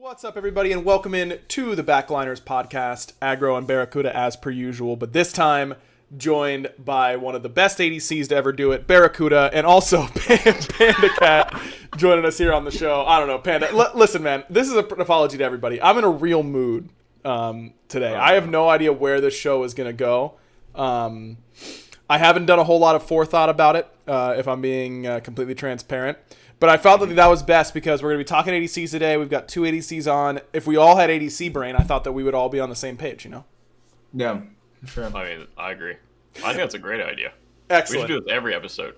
What's up, everybody, and welcome in to the Backliners podcast. Aggro and BaRRaCCuDDa as per usual, but this time joined by one of the best ADCs to ever do it, BaRRaCCuDDa, and also mPandaCat joining us here on the show. I don't know, Panda. Listen, man, this is an apology to everybody. I'm in a real mood today. I have no idea where this show is going to go. I haven't done a whole lot of forethought about it, if I'm being completely transparent. But I felt that was best because we're going to be talking ADCs today. We've got two ADCs on. If we all had ADC brain, I thought that we would all be on the same page, you know? Yeah, sure. I mean, I agree. I think that's a great idea. Excellent. We should do it every episode.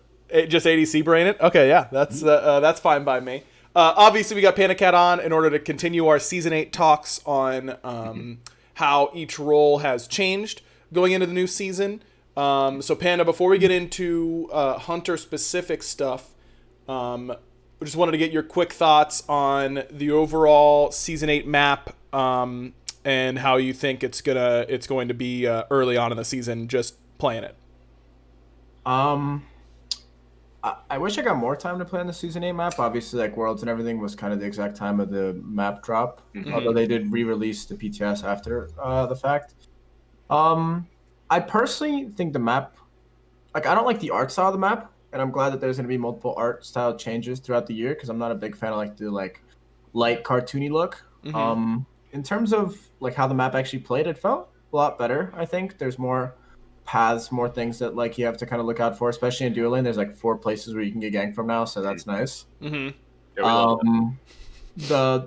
Just ADC brain it? Okay, yeah, that's fine by me. Obviously, we got mPandaCat on in order to continue our Season 8 talks on how each role has changed going into the new season. So, Panda, before we get into Hunter-specific stuff, we just wanted to get your quick thoughts on the overall Season 8 map and how you think it's going to be early on in the season, just playing it. I wish I got more time to play on the Season 8 map. Obviously, like Worlds and everything was kind of the exact time of the map drop, although they did re-release the PTS after the fact. I personally think the map, like, I don't like the art style of the map. And I'm glad that there's going to be multiple art style changes throughout the year because I'm not a big fan of like the light cartoony look. In terms of like how the map actually played, it felt a lot better. I think there's more paths, more things that like you have to kind of look out for, especially in dueling. There's like 4 places where you can get ganked from now, so that's nice. Yeah, we love that.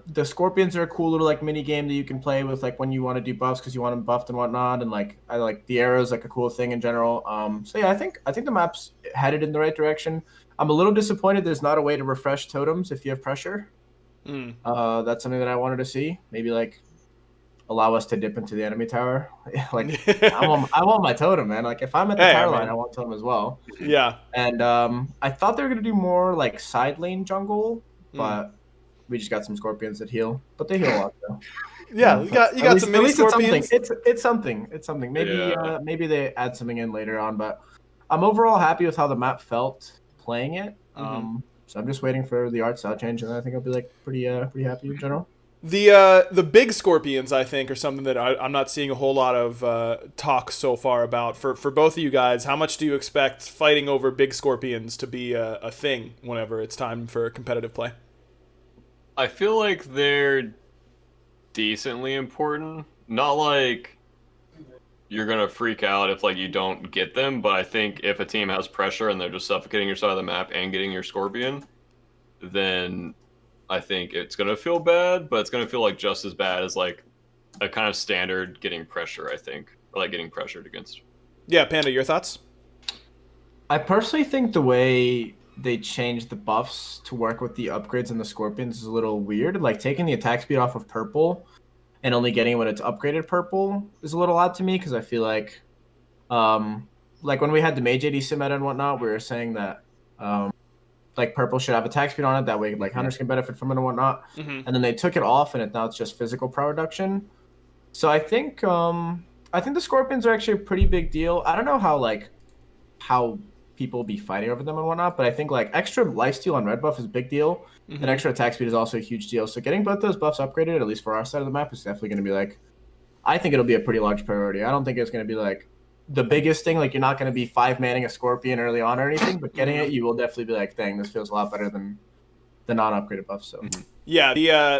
The Scorpions are a cool little like mini game that you can play with like when you want to do buffs because you want them buffed and whatnot, and like I like the arrows, like a cool thing in general. So yeah, I think the map's headed in the right direction. I'm a little disappointed there's not a way to refresh totems if you have pressure. That's something that I wanted to see. Maybe like allow us to dip into the enemy tower. Like I want my totem, man. Like if I'm at the tower line, I want totem as well. Yeah. And I thought they were gonna do more like side lane jungle, but we just got some Scorpions that heal, but they heal a lot though. Yeah, you got some mini Scorpions. It's something. Maybe they add something in later on, but I'm overall happy with how the map felt playing it. So I'm just waiting for the art style change, and I think I'll be like pretty happy in general. The big Scorpions, I think, are something that I'm not seeing a whole lot of talk so far about. For both of you guys, how much do you expect fighting over big Scorpions to be a thing whenever it's time for competitive play? I feel like they're decently important. Not like you're gonna freak out if like you don't get them, but I think if a team has pressure and they're just suffocating your side of the map and getting your Scorpion, then I think it's gonna feel bad, but it's gonna feel like just as bad as like a kind of standard getting pressure, I think. Or like getting pressured against. Yeah, Panda, your thoughts? I personally think the way they changed the buffs to work with the upgrades and the Scorpions is a little weird. Like taking the attack speed off of purple and only getting it when it's upgraded purple is a little odd to me because I feel like when we had the mage ADC meta and whatnot, we were saying that like purple should have attack speed on it, that way like hunters can benefit from it and whatnot. And then they took it off and now it's just physical pro reduction. So I think the Scorpions are actually a pretty big deal. I don't know how people be fighting over them and whatnot, but I think like extra lifesteal on red buff is a big deal, and extra attack speed is also a huge deal. So getting both those buffs upgraded, at least for our side of the map, is definitely going to be like, I think it'll be a pretty large priority. I don't think it's going to be like the biggest thing. Like you're not going to be 5-manning a Scorpion early on or anything, but getting it, you will definitely be like, dang, this feels a lot better than the non-upgraded buffs. So. Yeah,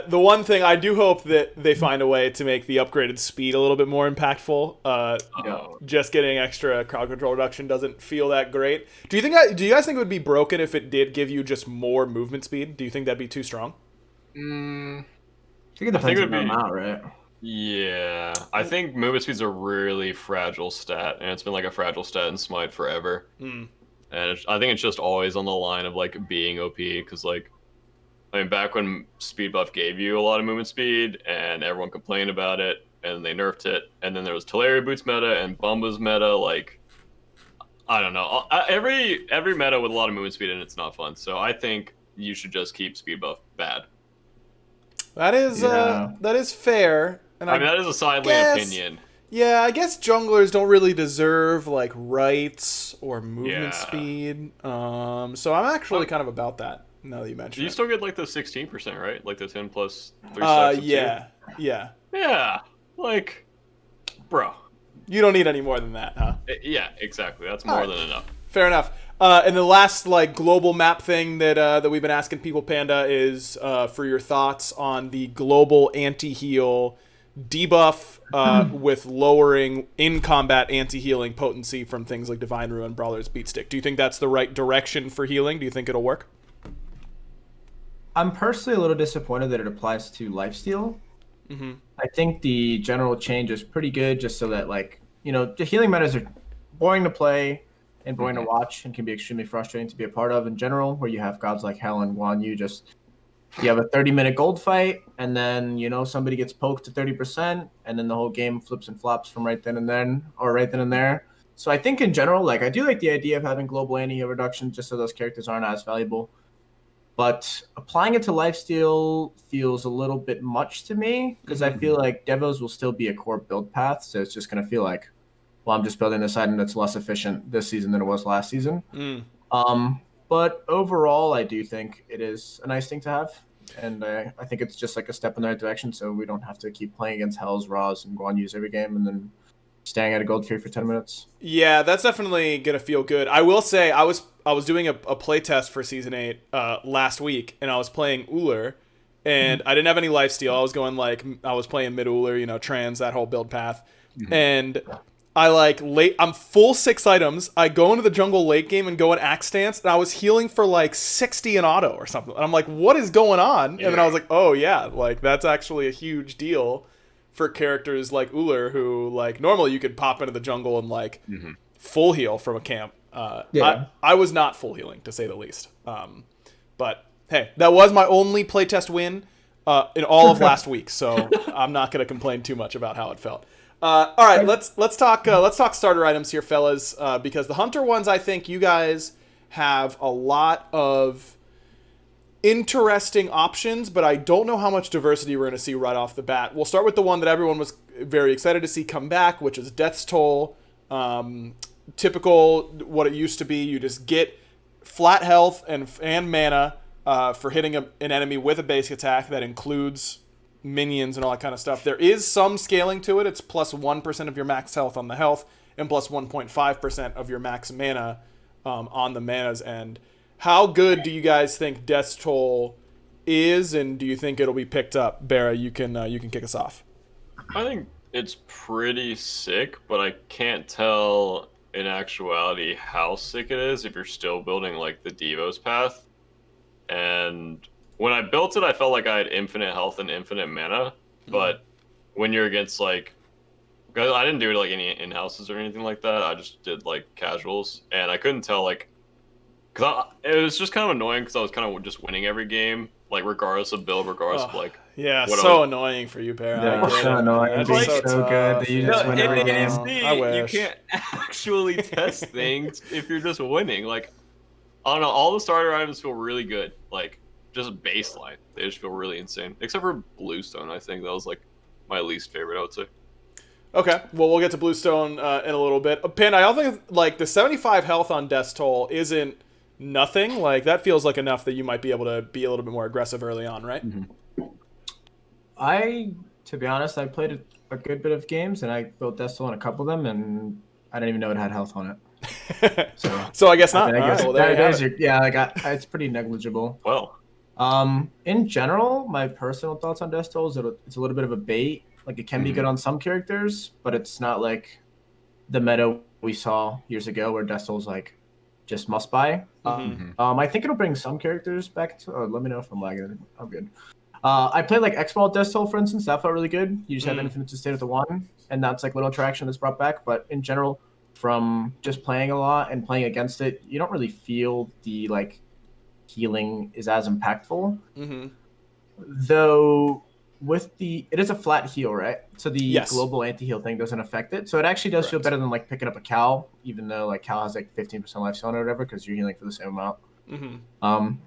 the one thing I do hope that they find a way to make the upgraded speed a little bit more impactful. Just getting extra crowd control reduction doesn't feel that great. Do you guys think it would be broken if it did give you just more movement speed? Do you think that'd be too strong? I think it depends on the amount, right? Yeah, I think movement speed's a really fragile stat, and it's been like a fragile stat in Smite forever. And I think it's just always on the line of like being OP, because like, I mean, back when speed buff gave you a lot of movement speed and everyone complained about it and they nerfed it, and then there was Teleria Boots meta and Bumba's meta, like, I don't know. Every meta with a lot of movement speed and it's not fun. So I think you should just keep speed buff bad. That is fair. And I mean, that is a side lane opinion. Yeah, I guess junglers don't really deserve like rights or movement speed. So I'm actually kind of about that. Now that you mention You it. still get like the 16%, right? Like the 10 plus 3 stacks of 2? Yeah. Yeah. Like, bro. You don't need any more than that, huh? Yeah, exactly. That's more than enough. Fair enough. And the last like global map thing that we've been asking people, Panda, is for your thoughts on the global anti-heal debuff with lowering in-combat anti-healing potency from things like Divine Ruin, Brawler's Beatstick. Do you think that's the right direction for healing? Do you think it'll work? I'm personally a little disappointed that it applies to lifesteal. Mm-hmm. I think the general change is pretty good, just so that the healing metas are boring to play and boring to watch, and can be extremely frustrating to be a part of in general. Where you have gods like Hell and Guan Yu, you have a 30-minute gold fight, and then somebody gets poked to 30%, and then the whole game flips and flops from right then and there. So I think in general, I do like the idea of having global anti-heal reduction, just so those characters aren't as valuable. But applying it to lifesteal feels a little bit much to me, because I feel like Devos will still be a core build path, so it's just going to feel like, well, I'm just building this item that's less efficient this season than it was last season. But overall, I do think it is a nice thing to have, and I think it's just like a step in the right direction, so we don't have to keep playing against Hells, Raws, and Guan Yus every game, and then staying at a gold tree for 10 minutes. Yeah, that's definitely gonna feel good. I will say I was doing a play test for Season 8 last week, and I was playing Uller, and I didn't have any lifesteal. I was playing mid Uller, trans, that whole build path, and I'm full 6 items. I go into the jungle late game and go in axe stance, and I was healing for 60 in auto or something. And I'm like, what is going on? And then I was like, oh yeah, that's actually a huge deal for characters like Uller, who normally you could pop into the jungle and full heal from a camp. I was not full healing, to say the least. But hey, that was my only playtest win in all of last week, so I'm not going to complain too much about how it felt. All right, let's talk starter items here, fellas, because the hunter ones, I think you guys have a lot of interesting options, but I don't know how much diversity we're going to see right off the bat. We'll start with the one that everyone was very excited to see come back, which is Death's Toll. Typical what it used to be. You just get flat health and mana for hitting an enemy with a basic attack that includes minions and all that kind of stuff. There is some scaling to it. It's plus 1% of your max health on the health and plus 1.5% of your max mana on the mana's end. How good do you guys think Death's Toll is, and do you think it'll be picked up? BaRRa, you can kick us off. I think it's pretty sick, but I can't tell in actuality how sick it is if you're still building the Devos path. And when I built it, I felt like I had infinite health and infinite mana, but when you're against I didn't do any in-houses or anything like that. I just did casuals, and I couldn't tell because it was just kind of annoying because I was kind of just winning every game, regardless of build, regardless of yeah, what so annoying for you, BaRRa. Yeah, so annoying. It's so good that you just win every game. I wish. You can't actually test things if you're just winning. I don't know, all the starter items feel really good. Just baseline, they just feel really insane. Except for Bluestone, I think that was my least favorite, I would say. Okay, well, we'll get to Bluestone in a little bit. Pin, I don't think the 75 health on Death's Toll isn't nothing. That feels like enough that you might be able to be a little bit more aggressive early on, right? To be honest, I played a good bit of games, and I built Death's Toll on a couple of them, and I didn't even know it had health on it. So I guess not. I guess well, there it's pretty negligible. Well, in general, my personal thoughts on Death's Toll is that it's a little bit of a bait. It can be good on some characters, but it's not like the meta we saw years ago where Death's Toll's just must buy. I think it'll bring some characters back to. Let me know if I'm lagging. I'm good. I played X-Ball Death's Toll, for instance. That felt really good. You just have infinite sustain with the one, and that's little attraction that's brought back. But in general, from just playing a lot and playing against it, you don't really feel the healing is as impactful. Though it is a flat heal, right? So the global anti-heal thing doesn't affect it. So it actually does feel better than picking up a Cowl, even though Cowl has 15% lifesteal on it or whatever, because you're healing for the same amount.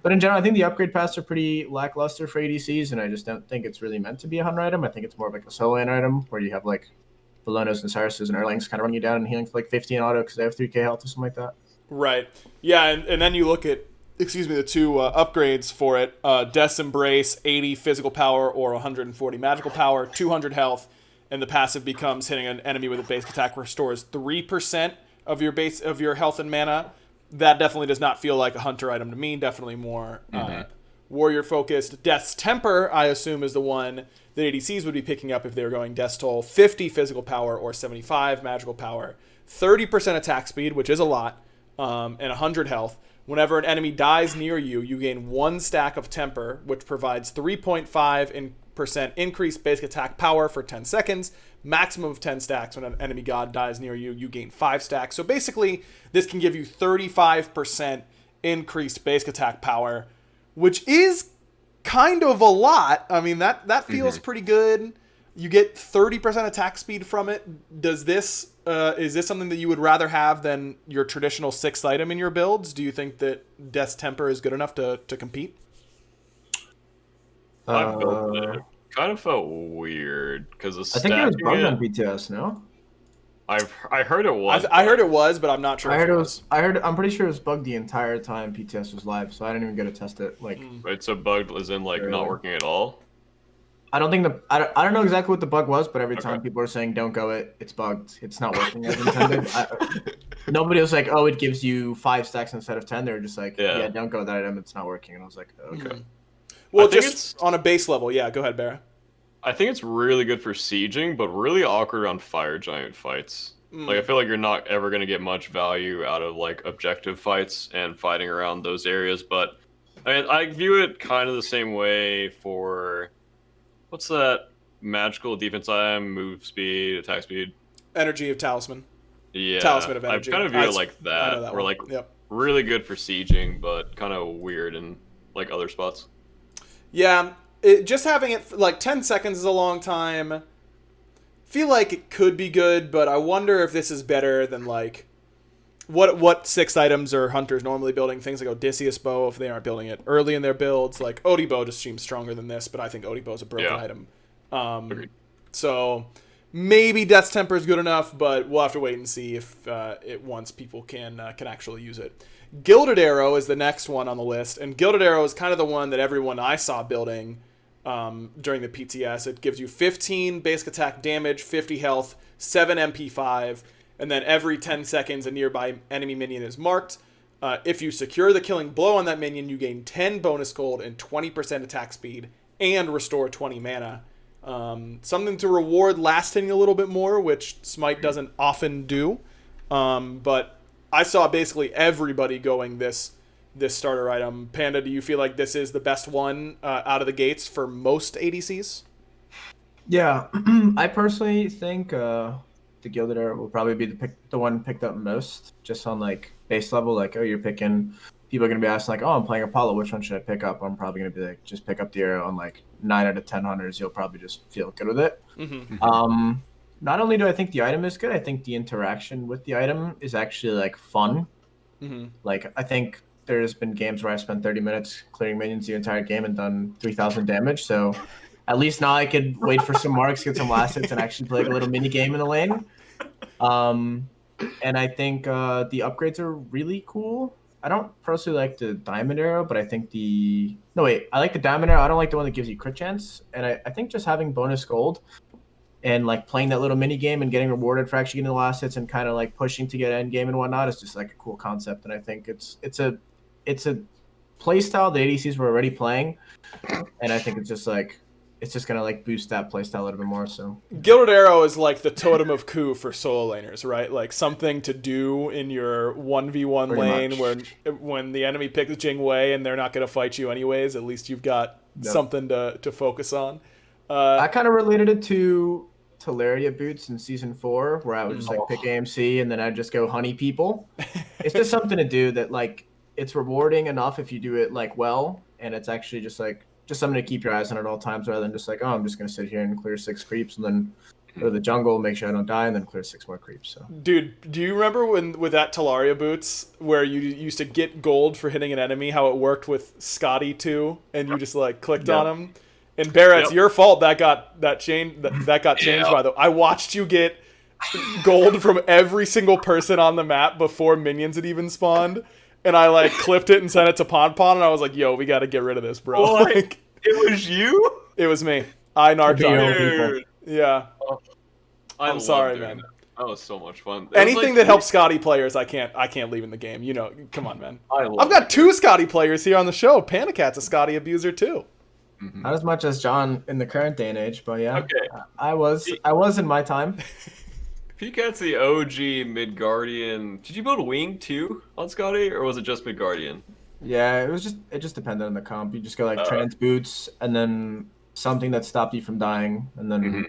But in general, I think the upgrade paths are pretty lackluster for ADCs, and I just don't think it's really meant to be a hunter item. I think it's more of a solo lane item where you have Belonos and Cyruses and Erlings kind of run you down and healing for 15 auto because they have 3k health or something like that. Right. Yeah, and then you look at the two upgrades for it, Death's Embrace, 80 physical power or 140 magical power, 200 health, and the passive becomes hitting an enemy with a basic attack restores 3% of your health and mana. That definitely does not feel like a hunter item to me. Definitely more warrior focused. Death's Temper, I assume, is the one that ADCs would be picking up if they were going Death's Toll. 50 physical power or 75 magical power, 30% attack speed, which is a lot, and 100 health. Whenever an enemy dies near you, you gain 1 stack of Temper, which provides 3.5% increased basic attack power for 10 seconds. Maximum of 10 stacks. When an enemy god dies near you, you gain 5 stacks. So basically, this can give you 35% increased basic attack power, which is kind of a lot. I mean, that feels pretty good. You get 30% attack speed from it. Does this is this something that you would rather have than your traditional 6th item in your builds? Do you think that Death's Temper is good enough to compete? I built it. Kind of felt weird because I think it was bugged on BTS. No, I heard it was. I heard it was, but I'm not sure. I'm pretty sure it was bugged the entire time PTS was live, so I didn't even get to test it. Like, Right, so bugged as in like not working at all. I don't think I don't know exactly what the bug was, but every time people are saying don't go it's bugged. It's not working as intended. Nobody was like, oh, it gives you 5 stacks instead of 10. They were just like, yeah, don't go that item. It's not working. And I was like, okay. Well, just on a base level, yeah. Go ahead, BaRRa. I think it's really good for sieging, but really awkward on fire giant fights. Like, I feel like you're not ever going to get much value out of like objective fights and fighting around those areas. But I view it kind of the same way for what's that magical defense item? Move speed, attack speed, Energy of Talisman. Yeah, Talisman of Energy. I kind of view it like that. Or like really good for sieging, but kind of weird in like other spots. Yeah, just having it for like 10 seconds is a long time. Feel like it could be good, but I wonder if this is better than like what 6th items are hunters normally building. Things like Odysseus Bow, if they aren't building it early in their builds. Like Odie Bow just seems stronger than this, but I think Odie Bow is a broken item. So maybe Death's Temper is good enough, but we'll have to wait and see if once people can actually use it. Gilded Arrow is the next one on the list, and Gilded Arrow is kind of the one that everyone I saw building during the PTS. It gives you 15 basic attack damage, 50 health, 7 MP5, and then every 10 seconds a nearby enemy minion is marked. If you secure the killing blow on that minion, you gain 10 bonus gold and 20% attack speed and restore 20 mana. Something to reward lasting a little bit more, which Smite doesn't often do, but I saw basically everybody going this starter item. Panda, do you feel like this is the best one out of the gates for most ADCs? Yeah, I personally think the Gilded Arrow will probably be the one picked up most, just on like base level. Like, oh, you're picking. People are gonna be asking like, oh, I'm playing Apollo. Which one should I pick up? I'm probably gonna be like, just pick up the arrow. On like 9 out of 10 hunters, you'll probably just feel good with it. Not only do I think the item is good, I think the interaction with the item is actually like fun. Like, I think there's been games where I spent 30 minutes clearing minions the entire game and done 3,000 damage. So at least now I could wait for some marks, get some last hits, and actually play like a little mini game in the lane. And I think the upgrades are really cool. I don't personally like the Diamond Arrow, but I think I like the Diamond Arrow. I don't like the one that gives you crit chance. And I think just having bonus gold and like playing that little mini game and getting rewarded for actually getting the last hits and kind of like pushing to get end game and whatnot is just like a cool concept. And I think it's a play style the ADCs were already playing, and I think it's just gonna like boost that play style a little bit more. So Gilded Arrow is like the totem of coup for solo laners, right? Like something to do in your 1v1 lane where when the enemy picks Jing Wei and they're not gonna fight you anyways, at least you've got something to focus on. I kind of related it to Talaria boots in season 4, where I would just like pick AMC and then I'd just go honey people. It's just something to do that like it's rewarding enough if you do it like well, and it's actually just something to keep your eyes on at all times, rather than just like, oh, I'm just gonna sit here and clear 6 creeps and then go to the jungle, make sure I don't die, and then clear 6 more creeps. So, dude, do you remember with that Talaria boots where you used to get gold for hitting an enemy? How it worked with Scotty too, and you just like clicked on him. And BaRRa, it's your fault that got changed. That got changed by the. I watched you get gold from every single person on the map before minions had even spawned, and I like clipped it and sent it to Pon, and I was like, "Yo, we got to get rid of this, bro." Like, it was you? it was me. I narked on it. Dude. Yeah. Oh, I'm sorry, man. That was so much fun. Anything that helps Scotty players, I can't leave in the game. You know, come on, man. I've got 2 Scotty players here on the show. MPandaCat's a Scotty abuser too. Mm-hmm. Not as much as John in the current day and age, but yeah. Okay. I was in my time. PCat's the OG mid guardian. Did you build wing too on Scotty, or was it just mid guardian? Yeah, it just depended on the comp. You just go like trans boots, and then something that stopped you from dying, and then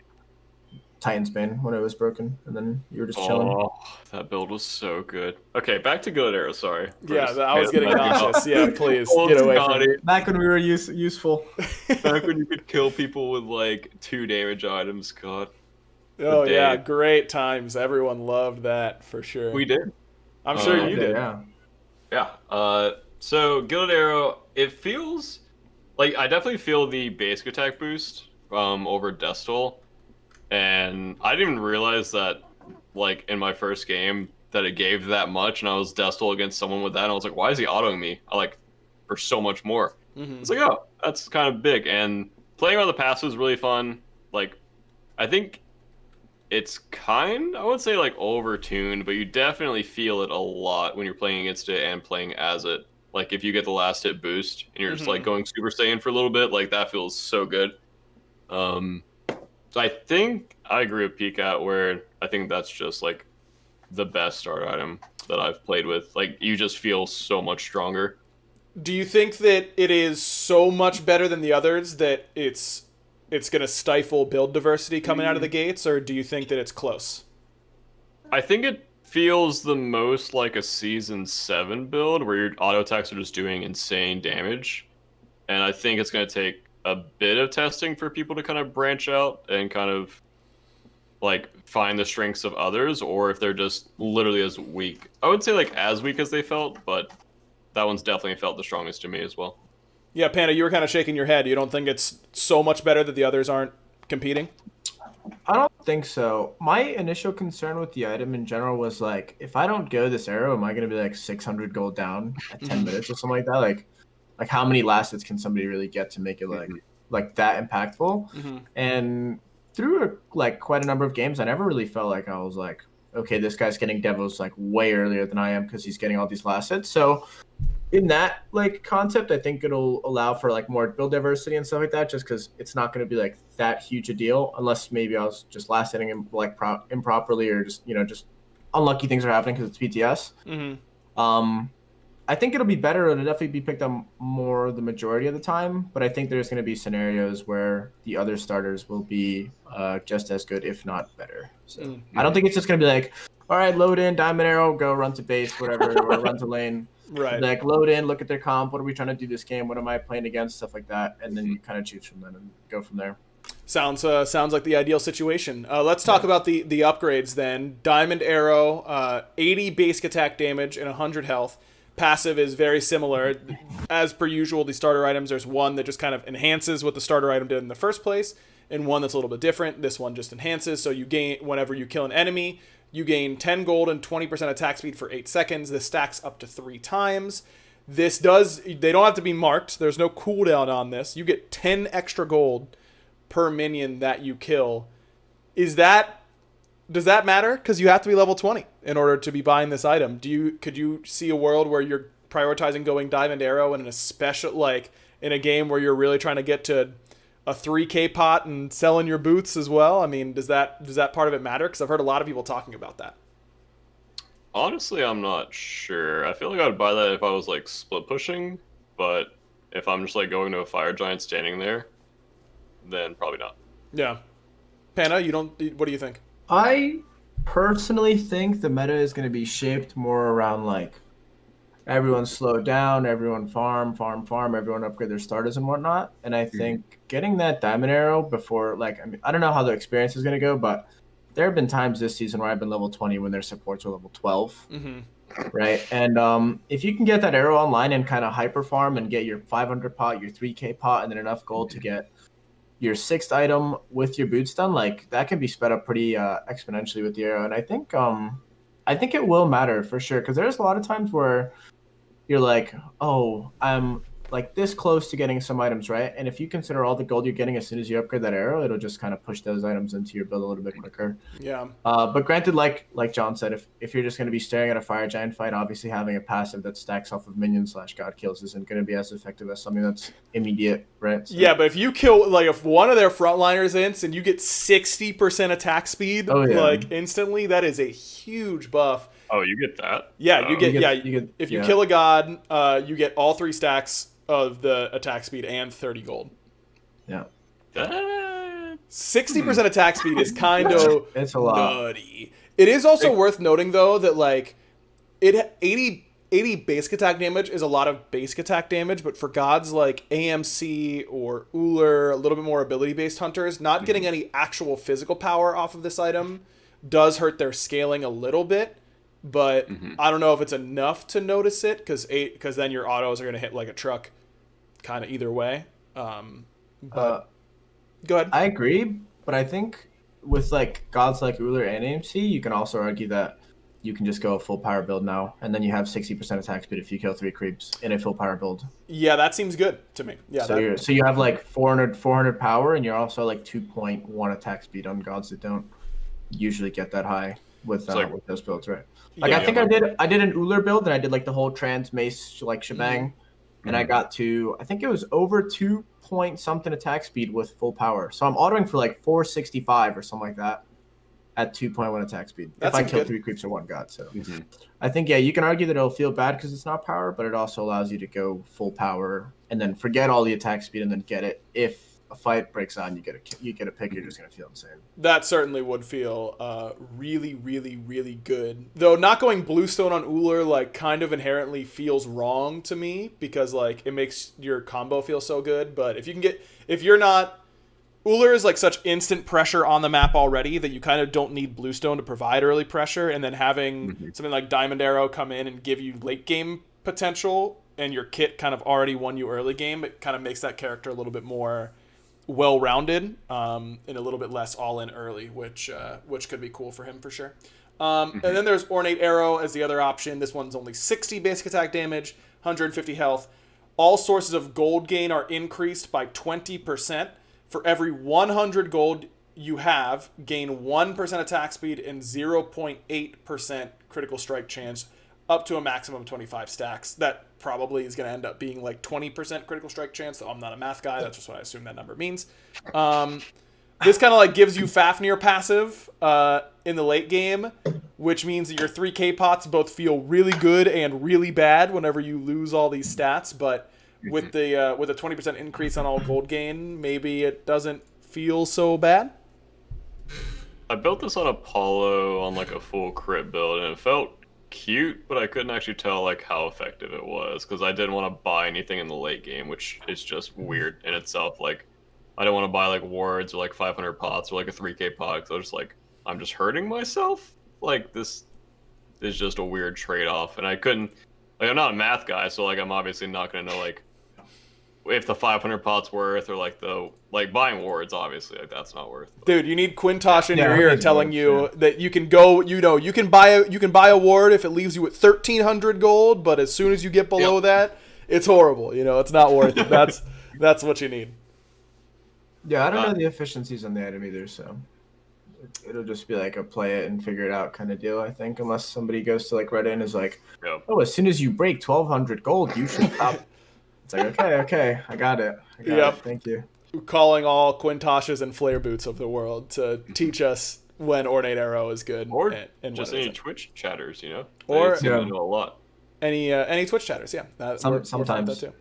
Titan Spin when it was broken, and then you were just chilling. Oh, that build was so good. Okay, back to Gilded Arrow. Sorry. Yeah, I was getting nauseous. Yeah, please get away from me. Back when we were useful. Back when you could kill people with like 2 damage items. God. Oh yeah, great times. Everyone loved that for sure. We did. I'm sure you did. Yeah. Yeah. So Gilded Arrow, it feels like I definitely feel the basic attack boost over Destal. And I didn't even realize that, like, in my first game, that it gave that much, and I was Destal against someone with that, and I was like, why is he autoing me? For so much more. It's like, oh, that's kind of big. And playing around the passive is really fun. Like, I think it's I wouldn't say, like, over-tuned, but you definitely feel it a lot when you're playing against it and playing as it. Like, if you get the last hit boost, and you're just, like, going Super Saiyan for a little bit, like, that feels so good. So I think I agree with PCat where I think that's just like the best start item that I've played with. Like you just feel so much stronger. Do you think that it is so much better than the others that it's going to stifle build diversity coming out of the gates, or do you think that it's close? I think it feels the most like a Season 7 build where your auto attacks are just doing insane damage. And I think it's going to take a bit of testing for people to kind of branch out and kind of like find the strengths of others, or if they're just literally as weak. I would say like as weak as they felt, but that one's definitely felt the strongest to me as well. Yeah, Panda, you were kind of shaking your head. You don't think it's so much better that the others aren't competing? I don't think so. My initial concern with the item in general was like, if I don't go this arrow, am I going to be like 600 gold down at 10 minutes or something like that? Like how many last hits can somebody really get to make it like that impactful? And through quite a number of games, I never really felt like I was like, okay, this guy's getting Devos like way earlier than I am because he's getting all these last hits. So in that like concept, I think it'll allow for like more build diversity and stuff like that, just because it's not going to be like that huge a deal unless maybe I was just last hitting him like improperly or just just unlucky things are happening because it's PTS. I think it'll be better. It'll definitely be picked up more the majority of the time, but I think there's going to be scenarios where the other starters will be just as good, if not better. So I don't think it's just going to be like, all right, load in, Diamond Arrow, go run to base, whatever, or run to lane. Right. Like load in, look at their comp. What are we trying to do this game? What am I playing against? Stuff like that, and then you kind of choose from them and go from there. Sounds like the ideal situation. Let's talk about the upgrades then. Diamond Arrow, 80 basic attack damage and 100 health. Passive is very similar. As per usual, the starter items, there's one that just kind of enhances what the starter item did in the first place, and one that's a little bit different. This one just enhances, so you gain, whenever you kill an enemy, you gain 10 gold and 20% attack speed for 8 seconds. This stacks up to 3 times. They don't have to be marked. There's no cooldown on this. You get 10 extra gold per minion that you kill. Does that matter? Because you have to be level 20 in order to be buying this item. Could you see a world where you're prioritizing going Diamond Arrow and in a special, like in a game where you're really trying to get to a 3K pot and selling your boots as well? I mean, does that part of it matter? Because I've heard a lot of people talking about that. Honestly, I'm not sure. I feel like I'd buy that if I was like split pushing, but if I'm just like going to a fire giant standing there, then probably not. Yeah. Panda, what do you think? I personally think the meta is going to be shaped more around like everyone slow down, everyone farm, everyone upgrade their starters and whatnot. And I think getting that Diamond Arrow before, like, I mean, I don't know how the experience is going to go, but there have been times this season where I've been level 20 when their supports were level 12. Right. And if you can get that arrow online and kind of hyper farm and get your 500 pot, your 3K pot, and then enough gold to get your 6th item with your boots done, like that can be sped up pretty exponentially with the arrow. And I think it will matter for sure, because there's a lot of times where you're like, oh, I'm like this close to getting some items, right? And if you consider all the gold you're getting as soon as you upgrade that arrow, it'll just kind of push those items into your build a little bit quicker. Yeah. But granted, like John said, if you're just going to be staring at a fire giant fight, obviously having a passive that stacks off of minions / god kills isn't going to be as effective as something that's immediate, right? So, yeah, but if you kill, like, if one of their frontliners ints and you get 60% attack speed, like, instantly, that is a huge buff. Oh, you get that? Yeah, you get, if you kill a god, you get all 3 stacks of the attack speed and 30 gold. Yeah. 60% attack speed is kind of it's a lot. nutty. It is also worth noting, though, that, like, 80 basic attack damage is a lot of basic attack damage, but for gods like AMC or Uller, a little bit more ability-based hunters, not getting any actual physical power off of this item does hurt their scaling a little bit. But I don't know if it's enough to notice it, because then your autos are going to hit like a truck kind of either way. But go ahead. I agree, but I think with like gods like Uller and AMC, you can also argue that you can just go a full power build now, and then you have 60% attack speed if you kill 3 creeps in a full power build. Yeah, that seems good to me. Yeah. So you have like 400 power, and you're also like 2.1 attack speed on gods that don't usually get that high with those builds, right? Like I think I did an Uller build, and I did like the whole trans mace like shebang, and I got to, I think it was over 2 point something attack speed with full power. So I'm autoing for like 465 or something like that at 2.1 attack speed. If I kill 3 creeps or 1 god. So I think, yeah, you can argue that it'll feel bad because it's not power, but it also allows you to go full power and then forget all the attack speed and then get it. If a fight breaks on, you get a pick, you're just going to feel insane. That certainly would feel really, really, really good. Though not going bluestone on Uller, like, kind of inherently feels wrong to me because, like, it makes your combo feel so good. But if you're not, Uller is like such instant pressure on the map already that you kind of don't need bluestone to provide early pressure, and then having something like Diamond Arrow come in and give you late game potential, and your kit kind of already won you early game, it kind of makes that character a little bit more well-rounded and a little bit less all-in early, which could be cool for him for sure. And then there's Ornate Arrow as the other option. This one's only 60 basic attack damage, 150 health. All sources of gold gain are increased by 20%. For every 100 gold you have, gain 1% attack speed and 0.8% critical strike chance, up to a maximum of 25 stacks. That probably is going to end up being like 20% critical strike chance, though I'm not a math guy. That's just what I assume that number means. This kind of like gives you Fafnir passive in the late game, which means that your 3k pots both feel really good and really bad whenever you lose all these stats. But with a 20% increase on all gold gain, maybe it doesn't feel so bad. I built this on Apollo on like a full crit build, and it felt cute, but I couldn't actually tell like how effective it was because I didn't want to buy anything in the late game, which is just weird in itself. Like, I don't want to buy like wards or like 500 pots or like a 3k pot because I was just like, I'm just hurting myself. Like, this is just a weird trade-off, and I couldn't. Like, I'm not a math guy, so like I'm obviously not gonna know like if the 500 pots worth or like buying wards, obviously like that's not worth. Dude, you need Quintosh in your ear telling you that you can go, you can buy a ward if it leaves you with 1,300 gold, but as soon as you get below that, it's horrible. It's not worth it. That's what you need. Yeah, I don't know the efficiencies on the item either, so it'll just be like a play it and figure it out kind of deal, I think, unless somebody goes to like Reddit and is like, oh, as soon as you break 1,200 gold, you should stop. It's like, okay, I got it. Thank you. Calling all Quintoshes and Flare Boots of the world to teach us when Ornate Arrow is good. Or and just any Twitch chatters, Or they know a lot. Any Twitch chatters, yeah. Sometimes. That too.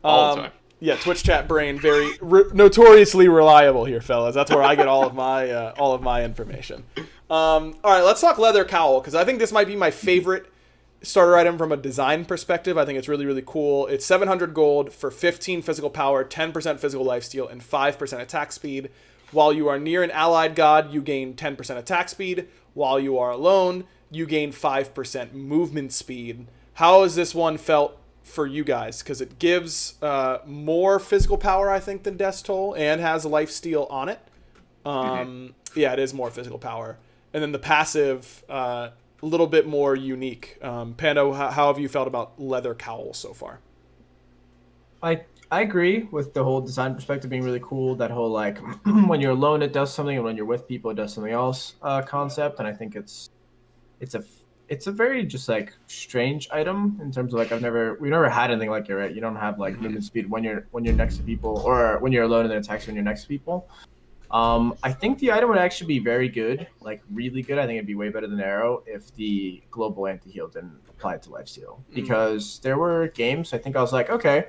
All the time. Yeah, Twitch chat brain, very notoriously reliable here, fellas. That's where I get all of my information. All right, let's talk Leather Cowl, because I think this might be my favorite starter item from a design perspective. I think it's really, really cool. It's 700 gold for 15 physical power, 10% physical lifesteal, and 5% attack speed. While you are near an allied god, you gain 10% attack speed. While you are alone, you gain 5% movement speed. How has this one felt for you guys? Because it gives more physical power, I think, than Death's Toll, and has a lifesteal on it. Yeah, it is more physical power. And then the passive a little bit more unique. Panda, how have you felt about Leather Cowl so far? I agree with the whole design perspective being really cool. That whole like when you're alone it does something, and when you're with people it does something else concept. And I think it's a very just like strange item in terms of like we've never had anything like it, right? You don't have like movement speed when you're next to people, or when you're alone and then attacks when you're next to people. I think the item would actually be very good, like really good. I think it'd be way better than Arrow if the global anti-heal didn't apply to lifesteal. Because there were games, I think I was like, okay,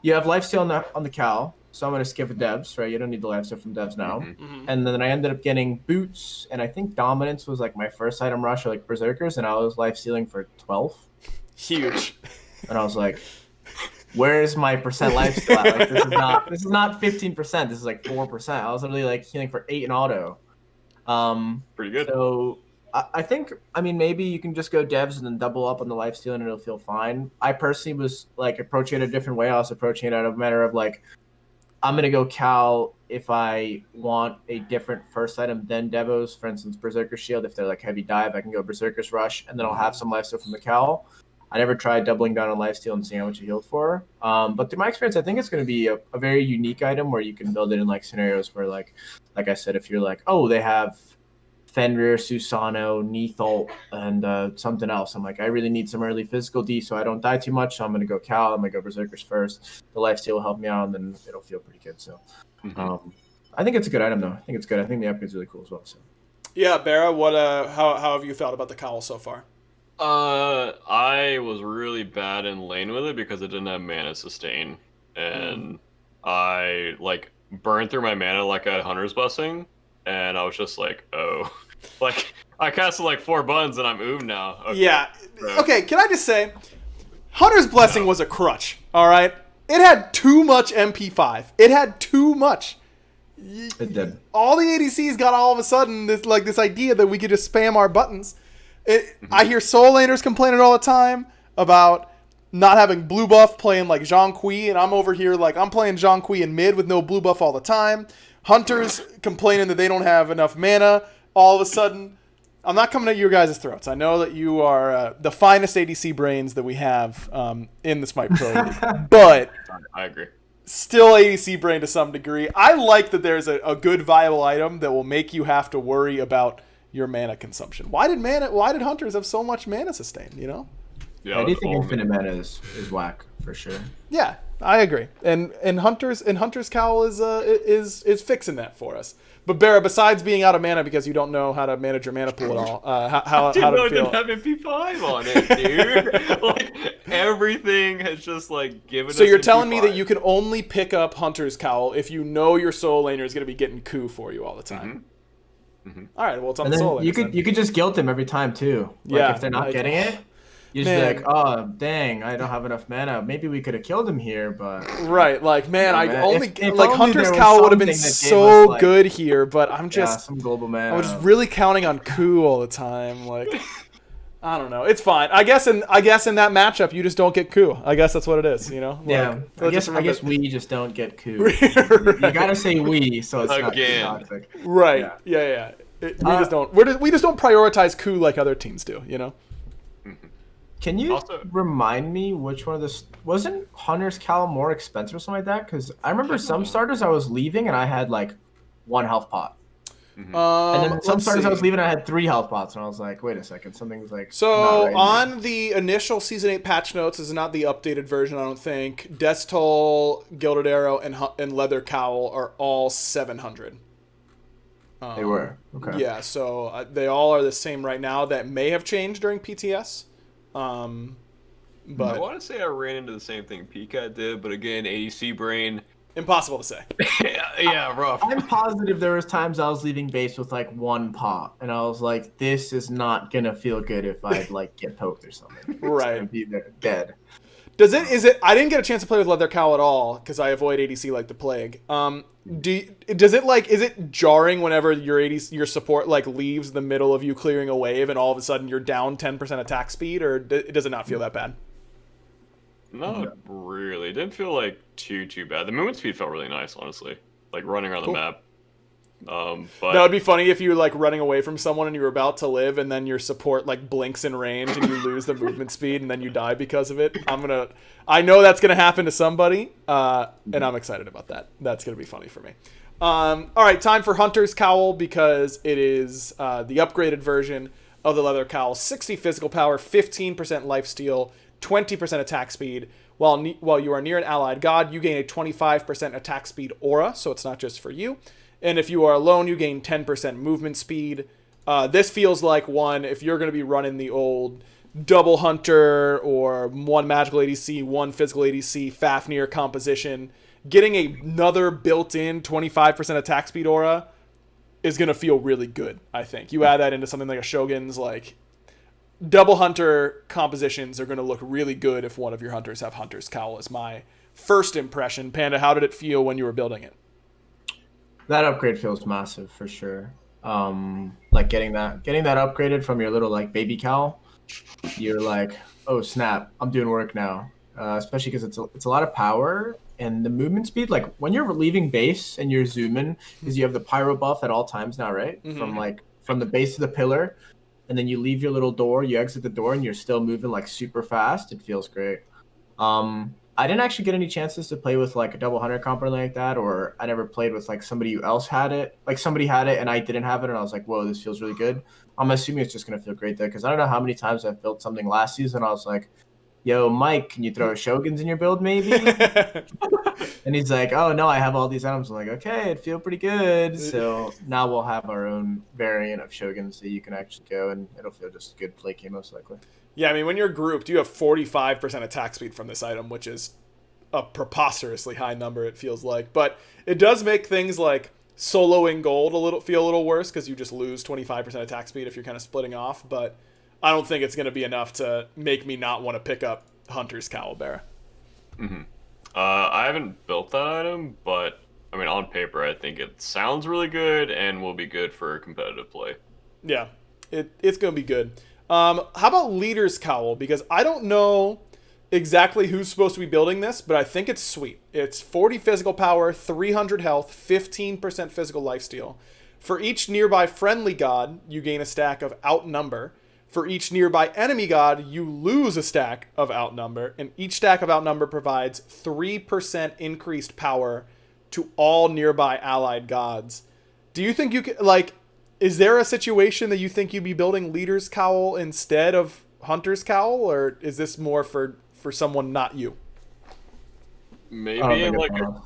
you have lifesteal on the Cowl, so I'm going to skip the devs, right? You don't need the lifesteal from devs now. And then I ended up getting boots, and I think dominance was like my first item rush, or like berserkers, and I was lifestealing for 12. Huge. And I was like, where's my percent lifesteal at? Like, this is not 15%, this is like 4%. I was literally like healing for 8 in auto. Pretty good. So I think, I mean, maybe you can just go devs and then double up on the lifesteal and it'll feel fine. I personally was like approaching it a different way. I was approaching it out of a matter of like, I'm going to go Cowl if I want a different first item than Devos. For instance, Berserker Shield. If they're like heavy dive, I can go Berserker's Rush, and then I'll have some lifesteal from the Cowl. I never tried doubling down on lifesteal and seeing how much you healed for. But through my experience, I think it's going to be a very unique item where you can build it in like scenarios where like I said, if you're like, oh, they have Fenrir, Susano, Neathult, and something else. I'm like, I really need some early physical D so I don't die too much. So I'm going to go Cowl. I'm going to go Berserkers first. The lifesteal will help me out, and then it'll feel pretty good. So I think it's a good item, though. I think it's good. I think the upgrade's really cool as well. So. Yeah, Barra, what? How have you felt about the Cowl so far? I was really bad in lane with it because it didn't have mana sustain, and I like burned through my mana like I had Hunter's Blessing, and I was just like, oh, like I casted like 4 buttons and I'm oom now. Okay. Yeah. Okay, can I just say, Hunter's Blessing was a crutch. All right, it had too much MP5. It had too much. It did. All the ADCs got all of a sudden this idea that we could just spam our buttons. I hear soul laners complaining all the time about not having blue buff playing like Zhong Kui, and I'm over here like I'm playing Zhong Kui in mid with no blue buff all the time. Hunters complaining that they don't have enough mana all of a sudden. I'm not coming at your guys' throats. I know that you are the finest ADC brains that we have in the Smite Pro League, but I agree. Still ADC brain to some degree. I like that there's a good viable item that will make you have to worry about your mana consumption. Why did Hunters have so much mana sustain, you know? Yeah, I do think infinite mana is whack for sure. Yeah, I agree. And Hunter's Cowl is fixing that for us. But Barra, besides being out of mana because you don't know how to manage your mana pool at all, how did it feel? Didn't have MP5 on it, dude. Like everything has just like given. So you're telling me that you can only pick up Hunter's Cowl if you know your soul laner is going to be getting coup for you all the time. All right, well it's on the soul laner. You could just guilt them every time too. Like if they're not getting it. You just be like, oh, dang, I don't have enough mana. Maybe we could have killed him here, but... Right, like, man, if like, Hunter's Cowl would have been so like, good here, but I'm just... some global mana. I was just really counting on coup all the time, like... I don't know. It's fine. I guess in that matchup, you just don't get coup. I guess that's what it is, you know? Like, yeah. I guess we just don't get coup. Right. You gotta say we, so it's not toxic. Right. Yeah. We just don't prioritize coup like other teams do, you know? Can you remind me which one of this wasn't Hunter's Cowl more expensive or something like that? Because I remember some starters I was leaving and I had like 1 health pot. And then some starters I was leaving I had 3 health pots, and I was like, wait a second, something's like. So right on the initial Season 8 patch notes, this is not the updated version, I don't think. Destoll, Gilded Arrow, and Leather Cowl are all 700. They were okay. Yeah, so they all are the same right now. That may have changed during PTS. But I want to say I ran into the same thing mPandaCat did, but again, ADC brain. Impossible to say. Yeah, rough. I'm positive there was times I was leaving base with like 1 pot, and I was like, this is not gonna feel good if I like get poked or something. Right. It's gonna be dead. Is it? I didn't get a chance to play with Leather Cowl at all because I avoid ADC like the plague. Is it jarring whenever your support like leaves the middle of you clearing a wave and all of a sudden you're down 10% attack speed, or does it not feel that bad? Not really. It didn't feel like too bad. The movement speed felt really nice, honestly. Like running around the map. But That would be funny if you were like running away from someone and you were about to live, and then your support like blinks in range and you lose the movement speed, and then you die because of it. I know that's gonna happen to somebody, and I'm excited about that. That's gonna be funny for me. All right, time for Hunter's Cowl, because it is the upgraded version of the leather cowl. 60 physical power, 15% lifesteal, 20% attack speed. While you are near an allied god, you gain a 25% attack speed aura, so it's not just for you. And if you are alone, you gain 10% movement speed. This feels like one, if you're going to be running the old double hunter or one magical ADC, one physical ADC, Fafnir composition, getting another built-in 25% attack speed aura is going to feel really good, I think. You add that into something like a Shogun's, like, double hunter compositions are going to look really good if one of your hunters have Hunter's Cowl, is my first impression. Panda, how did it feel when you were building it? That upgrade feels massive for sure. Like getting that upgraded from your little like baby cowl, you're like, oh snap, I'm doing work now. Especially because it's a lot of power and the movement speed. Like when you're leaving base and you're zooming, because you have the pyro buff at all times now, right? Mm-hmm. From the base to the pillar, and then you leave your little door, you exit the door, and you're still moving like super fast. It feels great. I didn't actually get any chances to play with like a double hunter comp or like that, or I never played with like somebody who else had it. Like somebody had it and I didn't have it, and I was like, whoa, this feels really good. I'm assuming it's just gonna feel great there, because I don't know how many times I've built something last season. I was like, yo, Mike, can you throw Shoguns in your build maybe? And he's like, oh no, I have all these items. I'm like, okay, it feel pretty good. So now we'll have our own variant of Shoguns that you can actually go, and it'll feel just a good play game most likely. Yeah, I mean, when you're grouped, you have 45% attack speed from this item, which is a preposterously high number, it feels like. But it does make things like soloing gold feel a little worse, because you just lose 25% attack speed if you're kind of splitting off. But I don't think it's going to be enough to make me not want to pick up Hunter's Cowl, BaRRa. Mm-hmm. I haven't built that item, but I mean, on paper, I think it sounds really good and will be good for competitive play. Yeah, it's going to be good. How about Leader's Cowl? Because I don't know exactly who's supposed to be building this, but I think it's sweet. It's 40 physical power, 300 health, 15% physical lifesteal. For each nearby friendly god, you gain a stack of Outnumber. For each nearby enemy god, you lose a stack of Outnumber, and each stack of Outnumber provides 3% increased power to all nearby allied gods. Do you think you could, like, is there a situation that you think you'd be building Leader's Cowl instead of Hunter's Cowl, or is this more for someone not you? Maybe in like a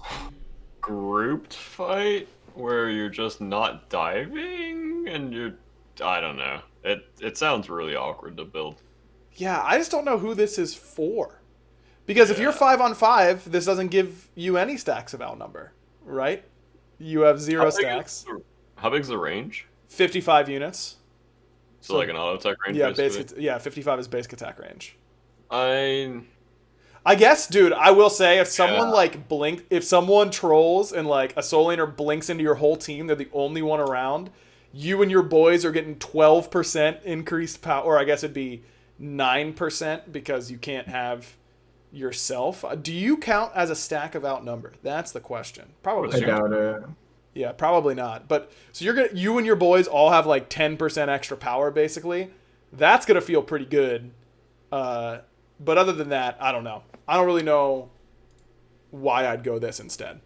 grouped fight where you're just not diving and I don't know. It sounds really awkward to build. Yeah, I just don't know who this is for. Because if you're 5-on-5, this doesn't give you any stacks of Outnumber, right? You have 0 stacks. How big's the range? 55 units. So like an auto attack range? Yeah, 55 is basic attack range. I guess, dude, I will say, if someone if someone trolls and like a soul laner blinks into your whole team, they're the only one around, you and your boys are getting 12% increased power, or I guess it'd be 9% because you can't have yourself. Do you count as a stack of Outnumber? That's the question. Probably. I doubt it. Yeah, probably not. But so you and your boys all have like 10% extra power basically. That's gonna feel pretty good. But other than that, I don't know. I don't really know why I'd go this instead.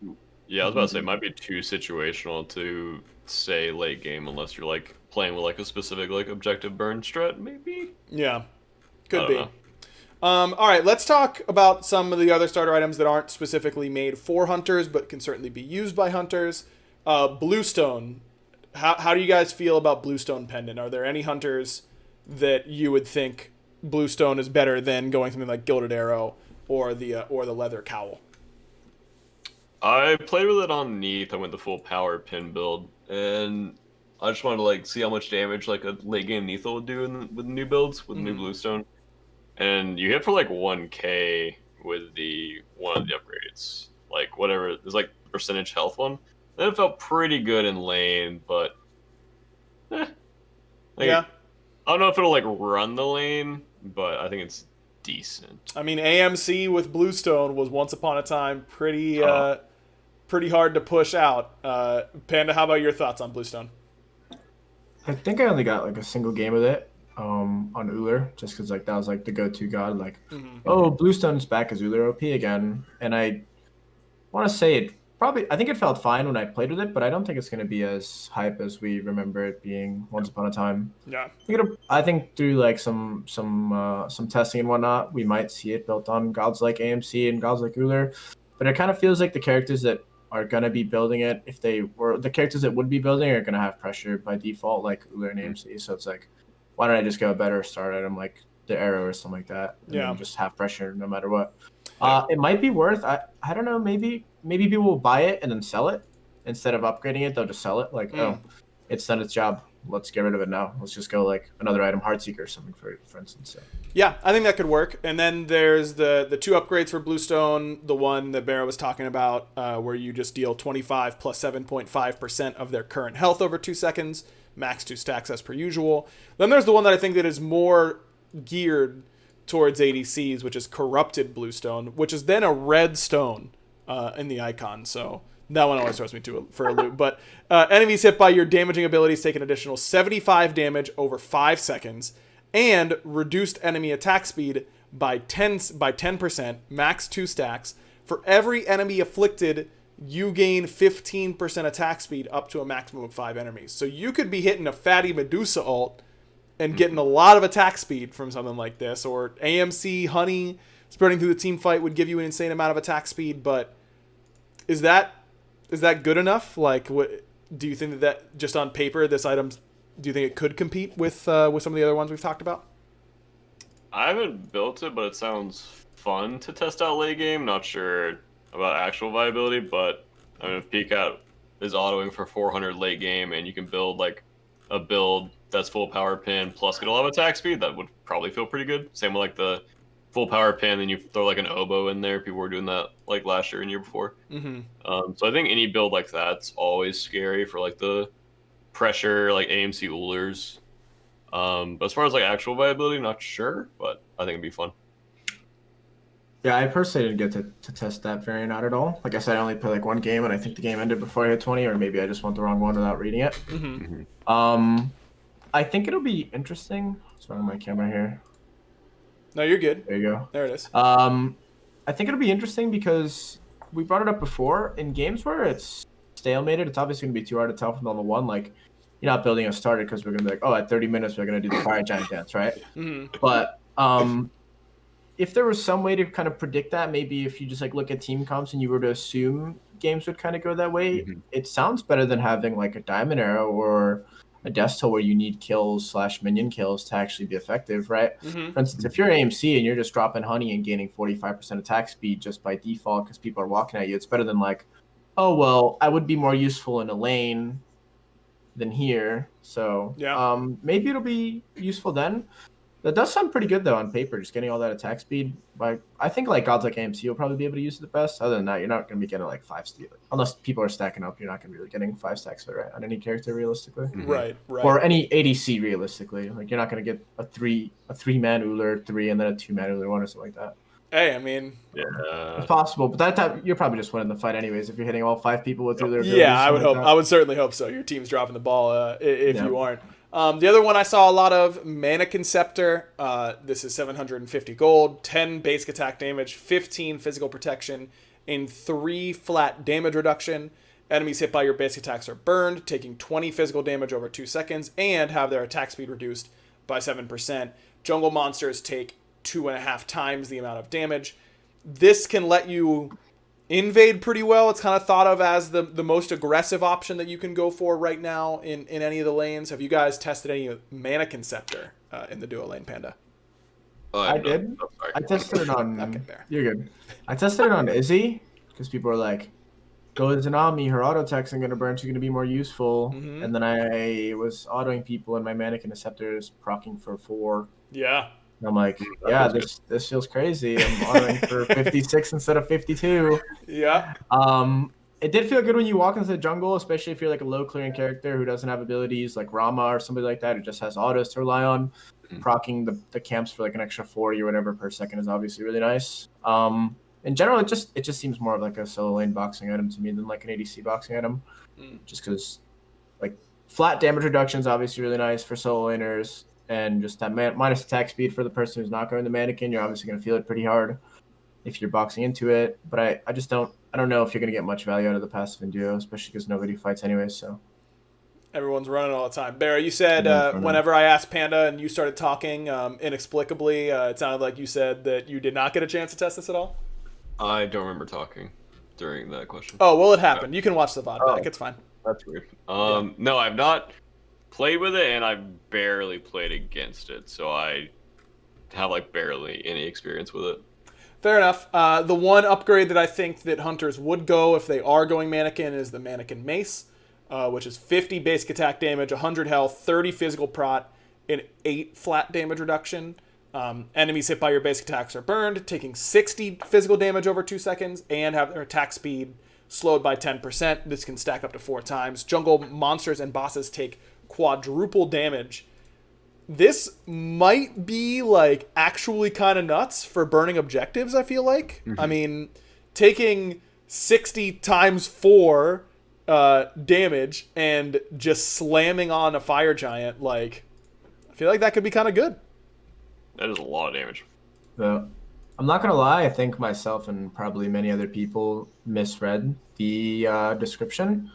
Yeah, I was about to say it might be too situational to say late game unless you're like playing with like a specific like objective burn strat, maybe. Yeah, could be. All right, let's talk about some of the other starter items that aren't specifically made for hunters but can certainly be used by hunters. Bluestone. How do you guys feel about Bluestone Pendant? Are there any hunters that you would think Bluestone is better than going something like Gilded Arrow or the Leather Cowl? I played with it on Neath. I went the full power pin build, and I just wanted to like see how much damage like a late game Neath would do with new builds with new Bluestone. And you hit for like 1k with one of the upgrades, like whatever. There's like percentage health one. And it felt pretty good in lane, but yeah. I don't know if it'll like run the lane, but I think it's decent. I mean, AMC with Bluestone was once upon a time pretty pretty hard to push out. Panda, how about your thoughts on Bluestone? I think I only got like a single game with it on Uller, just because like that was like the go-to god. Like, oh, Bluestone's back as Uller OP again, and I want to say it probably. I think it felt fine when I played with it, but I don't think it's going to be as hype as we remember it being once upon a time. Yeah, I think through like some testing and whatnot, we might see it built on gods like AMC and gods like Uller, but it kind of feels like the characters that are going to be building it, if they were the characters that would be building, are going to have pressure by default, like Uller and AMC. So it's like, why don't I just go a better start item like the Arrow or something like that, and then just have pressure no matter what. It might be worth. I don't know. Maybe people will buy it and then sell it instead of upgrading it. They'll just sell it. Like, oh, it's done its job. Let's get rid of it now. Let's just go like another item, Heartseeker or something for instance. So. Yeah, I think that could work. And then there's the 2 upgrades for Bluestone. The one that BaRRa was talking about, where you just deal 25 plus 7.5% of their current health over 2 seconds, max 2 stacks as per usual. Then there's the one that I think that is more geared towards ADCs, which is Corrupted Bluestone, which is then a red stone in the icon. So that one always throws me for a loop. But enemies hit by your damaging abilities take an additional 75 damage over 5 seconds, and reduced enemy attack speed by 10%, max 2 stacks. For every enemy afflicted, you gain 15% attack speed up to a maximum of 5 enemies. So you could be hitting a fatty Medusa ult and getting a lot of attack speed from something like this, or AMC Honey spreading through the team fight would give you an insane amount of attack speed. But is that good enough? Like, what do you think that just on paper, this item, do you think it could compete with some of the other ones we've talked about? I haven't built it, but it sounds fun to test out late game. Not sure about actual viability, but I mean, if PCAT is autoing for 400 late game and you can build like a build that's full power pin plus get a lot of attack speed, that would probably feel pretty good. Same with like the full power pin, then you throw like an oboe in there. People were doing that like last year and year before. So I think any build like that's always scary for like the pressure, like AMC Ullers. But as far as like actual viability, not sure, but I think it'd be fun. Yeah, I personally didn't get to test that variant out at all. Like I said, I only played like one game, and I think the game ended before I hit 20, or maybe I just went the wrong one without reading it. I think it'll be interesting. What's wrong with my camera here? No, you're good. There you go. There it is. I think it'll be interesting because we brought it up before. In games where it's stalemated, it's obviously going to be too hard to tell from level 1. Like, you're not building a starter because we're going to be like, oh, at 30 minutes, we're going to do the fire giant dance, right? But if there was some way to kind of predict that, maybe if you just like look at team comps and you were to assume games would kind of go that way, it sounds better than having like a Diamond Arrow or a Death where you need kills / minion kills to actually be effective, right? For instance, if you're AMC and you're just dropping honey and gaining 45% attack speed just by default because people are walking at you, it's better than like, oh, well, I would be more useful in a lane than here. So maybe it'll be useful then. That does sound pretty good though on paper, just getting all that attack speed. Like I think like gods like AMC will probably be able to use it the best. Other than that, you're not going to be getting like 5 steal unless people are stacking up. You're not going to be really getting 5 stacks of it, right, on any character realistically. Right. Or any ADC realistically. Like you're not going to get a 3-man Uller 3 and then a 2-man Uller 1 or something like that. Hey, I mean, it's possible, but that time you're probably just winning the fight anyways if you're hitting all 5 people with Uller. Yeah, I would hope. I would certainly hope so. Your team's dropping the ball if you aren't. The other one I saw a lot of, Mannequin Scepter. This is 750 gold, 10 basic attack damage, 15 physical protection, and 3 flat damage reduction. Enemies hit by your basic attacks are burned, taking 20 physical damage over 2 seconds, and have their attack speed reduced by 7%. Jungle monsters take 2.5 times the amount of damage. This can let you invade pretty well. It's kind of thought of as the most aggressive option that you can go for right now in any of the lanes. Have you guys tested any Mannequin Scepter in the duo lane, Panda? I did. I tested it on... Okay, you're good. I tested it on Izzy because people are like, go Izanami, her auto attacks are going to burn, she's going to be more useful. And then I was autoing people and my Mannequin Scepter is proccing for 4. Yeah. And I'm like, yeah, this feels crazy. I'm autoing for 56 instead of 52. Yeah. It did feel good when you walk into the jungle, especially if you're like a low clearing character who doesn't have abilities like Rama or somebody like that who just has autos to rely on. Proccing the camps for like an extra 40 or whatever per second is obviously really nice. in general, it just seems more of like a solo lane boxing item to me than like an ADC boxing item. Just because like flat damage reduction is obviously really nice for solo laners, and just that minus attack speed for the person who's not going to Mannequin, you're obviously going to feel it pretty hard if you're boxing into it. But I just don't know if you're going to get much value out of the passive in duo, especially because nobody fights anyway. So everyone's running all the time. BaRRa, you said whenever I asked Panda and you started talking inexplicably, it sounded like you said that you did not get a chance to test this at all. I don't remember talking during that question. Oh, well, it happened. You can watch the VOD back. It's fine. That's weird. No, I've not played with it, and I've barely played against it, so I have like barely any experience with it. Fair enough. The one upgrade that I think that hunters would go if they are going Mannequin is the Mannequin Mace, which is 50 basic attack damage, 100 health, 30 physical prot, and 8 flat damage reduction. Enemies hit by your basic attacks are burned, taking 60 physical damage over 2 seconds, and have their attack speed slowed by 10%. This can stack up to 4 times. Jungle monsters and bosses take quadruple damage. This might be like actually kind of nuts for burning objectives, I feel like. I mean, taking 60 times 4 damage and just slamming on a fire giant, like, I feel like that could be kind of good. That is a lot of damage. Yeah. I'm not going to lie, I think myself and probably many other people misread the description.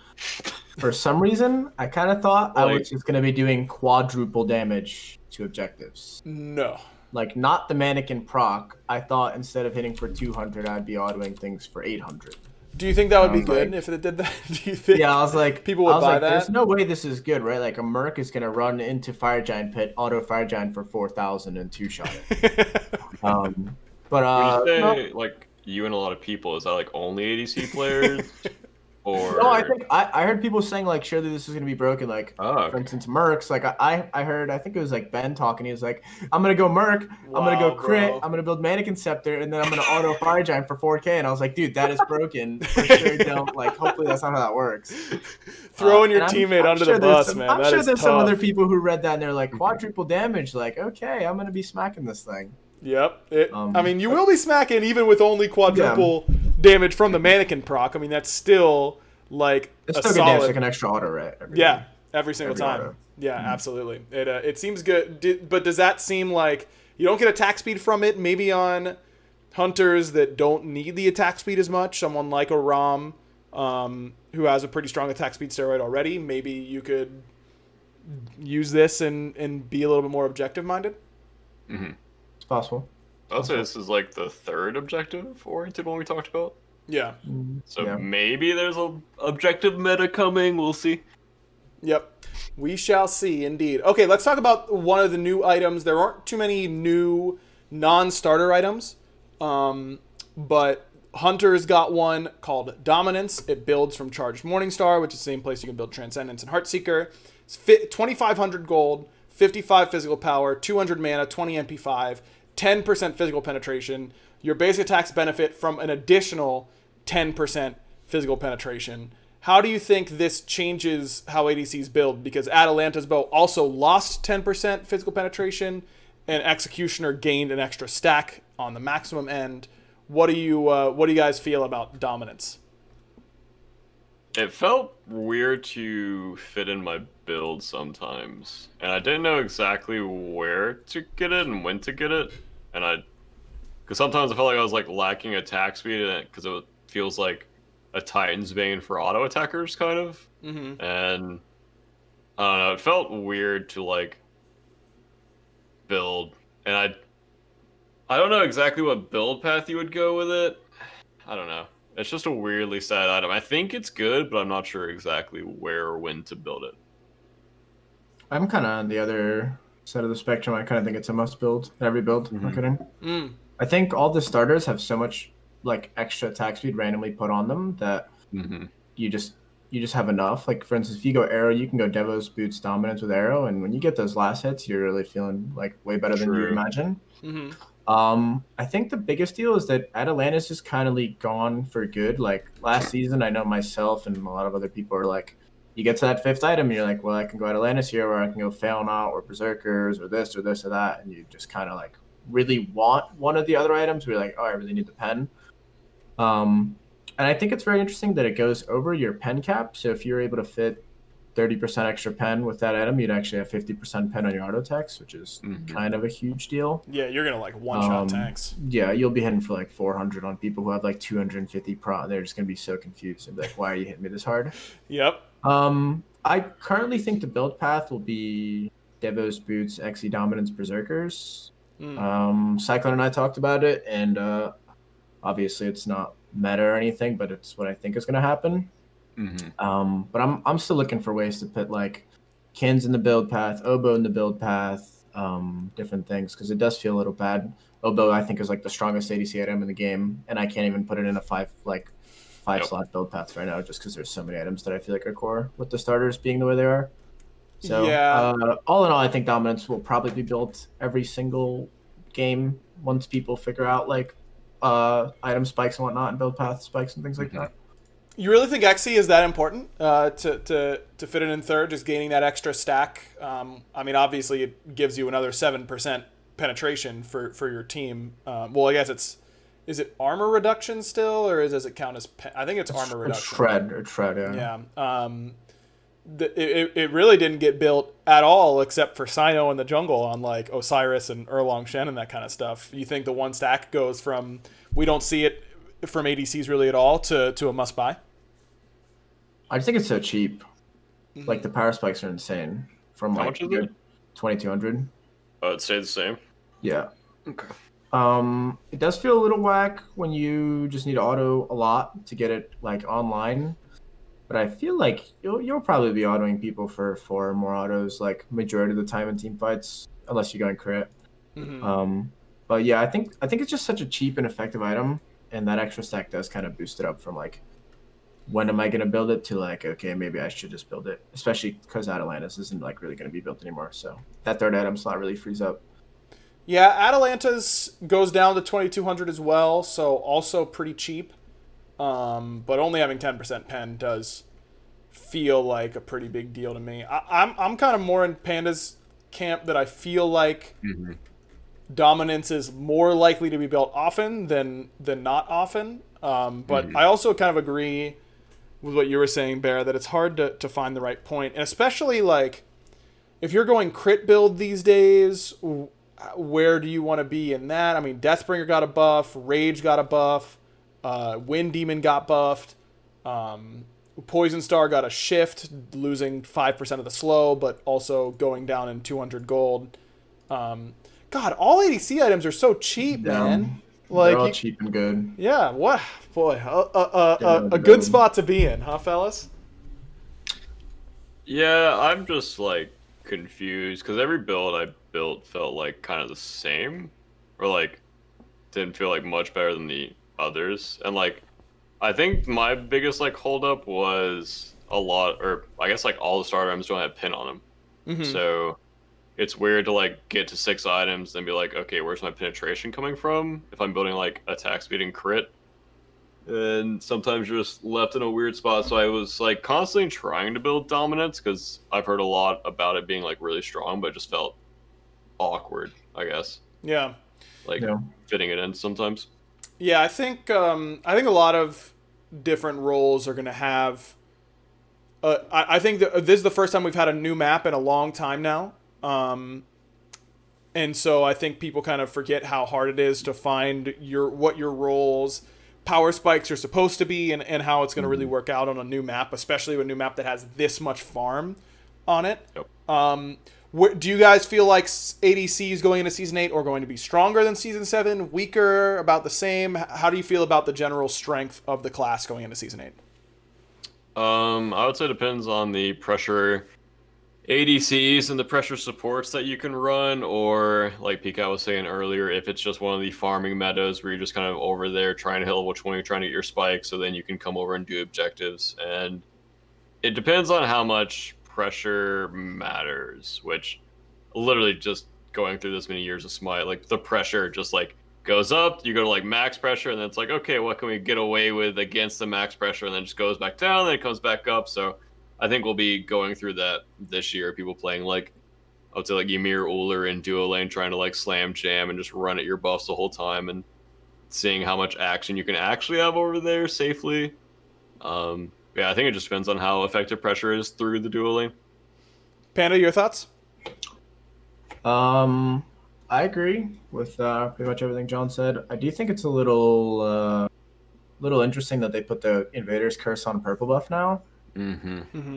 For some reason, I kind of thought I was just going to be doing quadruple damage to objectives. No. Like, not the Mannequin proc. I thought instead of hitting for 200, I'd be autoing things for 800. Do you think that would be good if it did that? Do you think I was like, people would buy that? There's no way this is good, right? Like, a Merc is going to run into Fire Giant Pit, auto Fire Giant for 4,000 and 2-shot it. When you say, like, you and a lot of people, is that, like, only ADC players? Or... No, I think I heard people saying, like, surely this is going to be broken. Like, for instance, Mercs. Like, I heard, I think it was, like, Ben talking. He was like, I'm going to go Merc. I'm going to go crit. Bro. I'm going to build Mannequin Scepter. And then I'm going to auto Fire Giant for 4K. And I was like, dude, that is broken. For sure, don't. Like, hopefully that's not how that works. Throwing your teammate under the bus, man. I'm sure there's some other people who read that and they're like, quadruple damage. Like, okay, I'm going to be smacking this thing. Yep. I mean, you will be smacking even with only quadruple damage from the Mannequin proc. I mean, that's still like it's a still solid... good damage, like an extra auto, right? Every single time. Auto. Yeah, absolutely. It seems good. But does that seem like you don't get attack speed from it? Maybe on hunters that don't need the attack speed as much, someone like a Rom who has a pretty strong attack speed steroid already, maybe you could use this and be a little bit more objective-minded? Mm-hmm. It's possible. I would say this is like the third objective-oriented one we talked about. Yeah. So maybe there's a objective meta coming. We'll see. Yep. We shall see, indeed. Okay, let's talk about one of the new items. There aren't too many new non-starter items, but Hunter's got one called Dominance. It builds from Charged Morningstar, which is the same place you can build Transcendence and Heartseeker. It's 2,500 gold, 55 physical power, 200 mana, 20 MP5, 10% physical penetration. Your basic attacks benefit from an additional 10% physical penetration. How do you think this changes how ADCs build? Because Atalanta's bow also lost 10% physical penetration, and Executioner gained an extra stack on the maximum end. What do you guys feel about Dominance? It felt weird to fit in my build sometimes, and I didn't know exactly where to get it and when to get it, because sometimes I felt like I was like lacking attack speed in it because it feels like a Titan's Bane for auto attackers, kind of. Mm-hmm. And I don't know, it felt weird to like build, and I don't know exactly what build path you would go with it. I don't know. It's just a weirdly sad item. I think it's good, but I'm not sure exactly where or when to build it. I'm kind of on the other side of the spectrum. I kind of think it's a must build. Every build. Mm-hmm. I think all the starters have so much like extra attack speed randomly put on them that you just have enough. Like for instance, if you go Arrow, you can go Devos, Boots, Dominance with Arrow, and when you get those last hits, you're really feeling like way better than you imagine. Mm-hmm. I think the biggest deal is that Atalantis is kind of gone for good. Like last season, I know myself and a lot of other people are like, you get to that fifth item, and you're like, well, I can go Atalantis here, or I can go Failnaught, or Berserkers, or this, or this, or that, and you just kind of like really want one of the other items. Where you're like, oh, I really need the pen. And I think it's very interesting that it goes over your pen cap. So if you're able to fit 30% extra pen with that item, you'd actually have 50% pen on your auto attacks, which is kind of a huge deal. Yeah, you're gonna like one-shot tanks. Yeah, you'll be hitting for like 400 on people who have like 250 pro. They're just gonna be so confused and be like, "Why are you hitting me this hard?" Yep. I currently think the build path will be Devos, Boots, Xe Dominance, Berserkers. Cyclone and I talked about it, and obviously it's not meta or anything, but it's what I think is gonna happen. But I'm still looking for ways to put like Kins in the build path, Oboe in the build path, different things, because it does feel a little bad. Oboe I think is like the strongest ADC item in the game, and I can't even put it in a five slot build path right now just because there's so many items that I feel like are core with the starters being the way they are. So all in all, I think dominance will probably be built every single game once people figure out like item spikes and whatnot and build path spikes and things like that. You really think Xe is that important to fit it in third, just gaining that extra stack? I mean, obviously it gives you another 7% penetration for your team. Well, I guess is it armor reduction still, or does it count as? I think it's armor reduction. It's shred, yeah. Yeah. It really didn't get built at all except for Sino in the jungle on like Osiris and Erlong Shen and that kind of stuff. You think the one stack goes from we don't see it from ADCs really at all to a must buy? I just think it's so cheap. Like the power spikes are insane. From How like much is it? 2,200. Oh, it stayed the same. Yeah. Okay. It does feel a little whack when you just need auto a lot to get it like online. But I feel like you'll probably be autoing people for 4 or more autos like majority of the time in team fights, unless you go in crit. But yeah, I think it's just such a cheap and effective item, and that extra stack does kind of boost it up from like when am I gonna build it to like okay, maybe I should just build it, especially because Atalantis isn't like really gonna be built anymore. So that third item slot really frees up. Yeah, Atalanta's goes down to 2,200 as well, so also pretty cheap. But only having 10% pen does feel like a pretty big deal to me. I'm kind of more in Panda's camp that I feel like dominance is more likely to be built often than not often. But I also kind of agree with what you were saying, Bear, that it's hard to find the right point. And especially like if you're going crit build these days, where do you want to be in that? I mean, Deathbringer got a buff, Rage got a buff, Wind Demon got buffed, Poison Star got a shift, losing 5% of the slow, but also going down in 200 gold. God, all ADC items are so cheap, man. Like they're all cheap and good. Yeah, what boy, a good spot to be in, huh, fellas? Yeah, I'm just like confused because every build I built felt like kind of the same, or like didn't feel like much better than the others. And like I think my biggest like holdup was a lot, or I guess like all the starter items don't have pin on them. So it's weird to like get to 6 items and be like, okay, where's my penetration coming from if I'm building like attack speed and crit? And sometimes you're just left in a weird spot. So I was like constantly trying to build dominance because I've heard a lot about it being like really strong, but it just felt awkward, I guess. Yeah. Like fitting it in sometimes. Yeah, I think a lot of different roles are going to have. I think that this is the first time we've had a new map in a long time now, and so I think people kind of forget how hard it is to find what your roles, power spikes are supposed to be, and how it's going to really work out on a new map, especially a new map that has this much farm on it. Yep. Do you guys feel like ADCs going into Season 8 are going to be stronger than Season 7, weaker, about the same? How do you feel about the general strength of the class going into Season 8? I would say it depends on the pressure ADCs and the pressure supports that you can run, or like Pika was saying earlier, if it's just one of the farming metas where you're just kind of over there trying to hit level 20, trying to get your spike, so then you can come over and do objectives. And it depends on how much pressure matters, which literally just going through this many years of Smite, like the pressure just like goes up, you go to like max pressure, and then it's like, okay, what can we get away with against the max pressure, and then it just goes back down, then it comes back up. So I think we'll be going through that this year, people playing like, I would say like Ymir, Ullr in duo lane, trying to like slam jam and just run at your buffs the whole time, and seeing how much action you can actually have over there safely. Yeah, I think it just depends on how effective pressure is through the dueling. Panda, your thoughts? I agree with pretty much everything John said. I do think it's a little interesting that they put the Invader's Curse on purple buff now.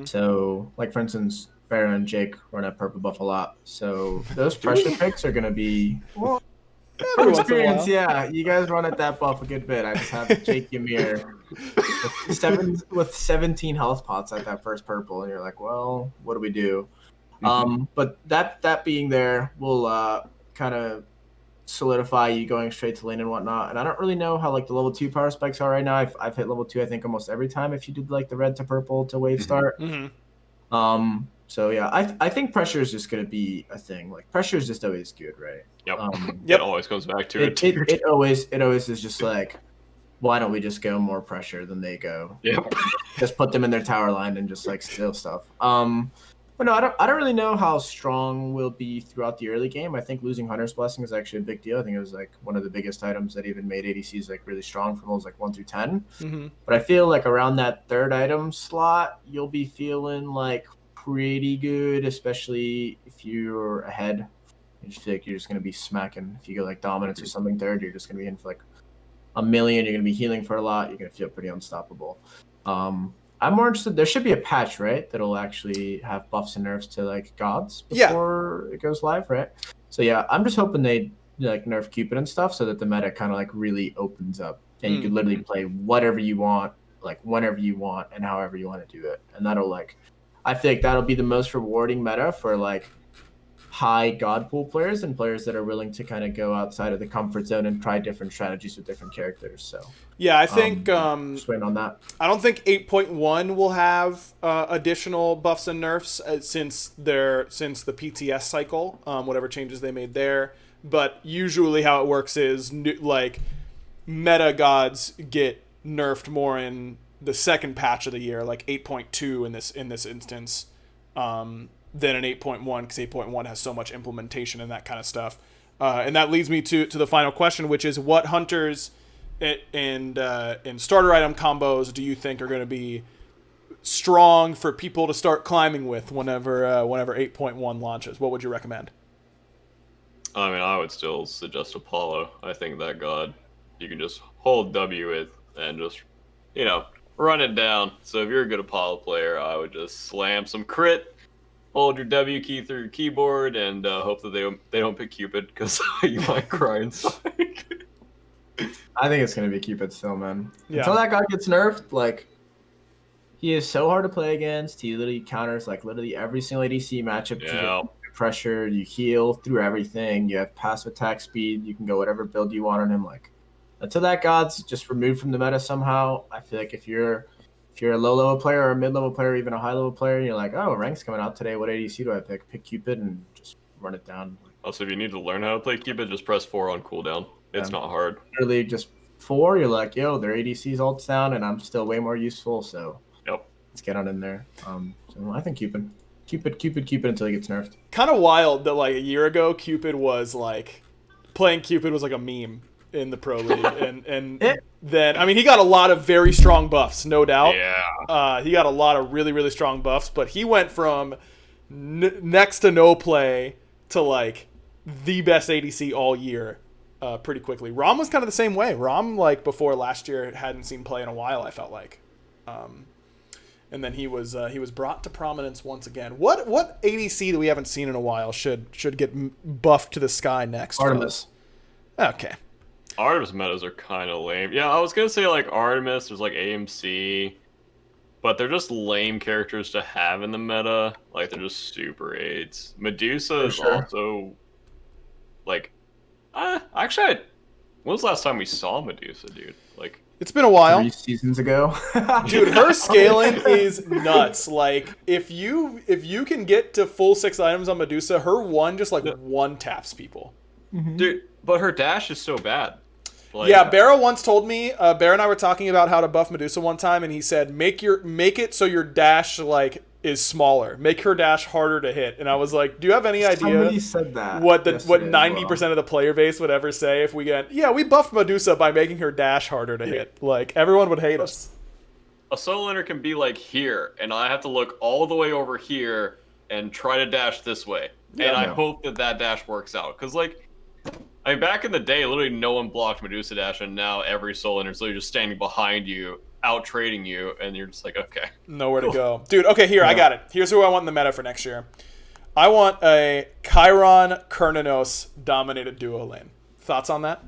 So, like for instance, Baron and Jake run at purple buff a lot. So those pressure picks are gonna be from experience. Yeah, you guys run at that buff a good bit. I just have Jake Ymir with 17 health pots at that first purple, and you're like, well, what do we do? But that being there will kind of solidify you going straight to lane and whatnot. And I don't really know how like the level 2 power specs are right now. I've hit level 2 I think almost every time if you did like the red to purple to wave start. So yeah, I think pressure is just gonna be a thing. Like pressure is just always good, right? Yep. It always comes back to it. It always is just like, why don't we just go more pressure than they go? Yep. Just put them in their tower line and just like steal stuff. But no, I don't really know how strong we'll be throughout the early game. I think losing Hunter's Blessing is actually a big deal. I think it was like one of the biggest items that even made ADCs like really strong from those like 1 through 10. But I feel like around that third item slot, you'll be feeling like pretty good, especially if you're ahead. I just feel like you're just gonna be smacking. If you go like dominance or something third, you're just gonna be in for like a million. You're gonna be healing for a lot. You're gonna feel pretty unstoppable. I'm more interested. There should be a patch, right, that'll actually have buffs and nerfs to like gods before it goes live, right? So yeah, I'm just hoping they like nerf Cupid and stuff so that the meta kind of like really opens up and you can literally play whatever you want, like whenever you want and however you want to do it. And that'll like, I feel like that'll be the most rewarding meta for like high god pool players and players that are willing to kind of go outside of the comfort zone and try different strategies with different characters. So yeah, I think just waiting on that. I don't think 8.1 will have additional buffs and nerfs since the PTS cycle, whatever changes they made there. But usually how it works is like meta gods get nerfed more in the second patch of the year, like 8.2 in this instance. Than an 8.1 because 8.1 has so much implementation and that kind of stuff. And that leads me to the final question, which is what hunters and starter item combos do you think are going to be strong for people to start climbing with whenever 8.1 launches? What would you recommend? I mean, I would still suggest Apollo. I think that god you can just hold W with and just, run it down. So if you're a good Apollo player, I would just slam some crit, hold your W key through your keyboard, and hope that they don't pick Cupid because you might cry inside. I think it's gonna be Cupid still, man. Yeah. Until that guy gets nerfed, like he is so hard to play against. He literally counters like literally every single ADC matchup. Yeah. You get pressure, you heal through everything. You have passive attack speed. You can go whatever build you want on him. Like until that god's just removed from the meta somehow, I feel like if you're a low-level player or a mid-level player or even a high-level player, and you're like, oh, rank's coming out today. What ADC do I pick? Pick Cupid and just run it down. Also, if you need to learn how to play Cupid, just press 4 on cooldown. It's not hard. Literally just 4, you're like, yo, their ADC's ult's down, and I'm still way more useful, so let's get on in there. So I think Cupid until he gets nerfed. Kind of wild that like a year ago, Cupid was like, playing Cupid was like a meme in the Pro League, and then I mean he got a lot of very strong buffs, no doubt. Yeah. He got a lot of really really strong buffs, but he went from next to no play to like the best ADC all year pretty quickly. Rom was kind of the same way. Rom like before last year hadn't seen play in a while, I felt like, and then he was brought to prominence once again. What ADC that we haven't seen in a while should get buffed to the sky next? Artemis. Okay. Artemis metas are kind of lame. Yeah, I was going to say, like, Artemis, there's, like, AMC, but they're just lame characters to have in the meta. Like, they're just super aids. Medusa is also, like, actually, when was the last time we saw Medusa, dude? Like, it's been a while. 3 seasons ago. Dude, her scaling is nuts. Like, if you can get to full 6 items on Medusa, her one just, like, one taps people. Dude, but her dash is so bad. Like, yeah, BaRRa once told me, BaRRa and I were talking about how to buff Medusa one time, and he said, make it so your dash, like, is smaller. Make her dash harder to hit. And I was like, do you have any idea Somebody said that what yesterday as 90% of the player base would ever say if we get, we buffed Medusa by making her dash harder to hit. Like, everyone would hate us. A solo laner can be like here, and I have to look all the way over here and try to dash this way. And I hope that dash works out. Because, like, I mean, back in the day, literally no one blocked Medusa dash, and now every solo laner is literally just standing behind you, out trading you, and you're just like, okay. Nowhere to go. Dude, okay, here, I got it. Here's who I want in the meta for next year. I want a Chiron Kernanos dominated duo lane. Thoughts on that?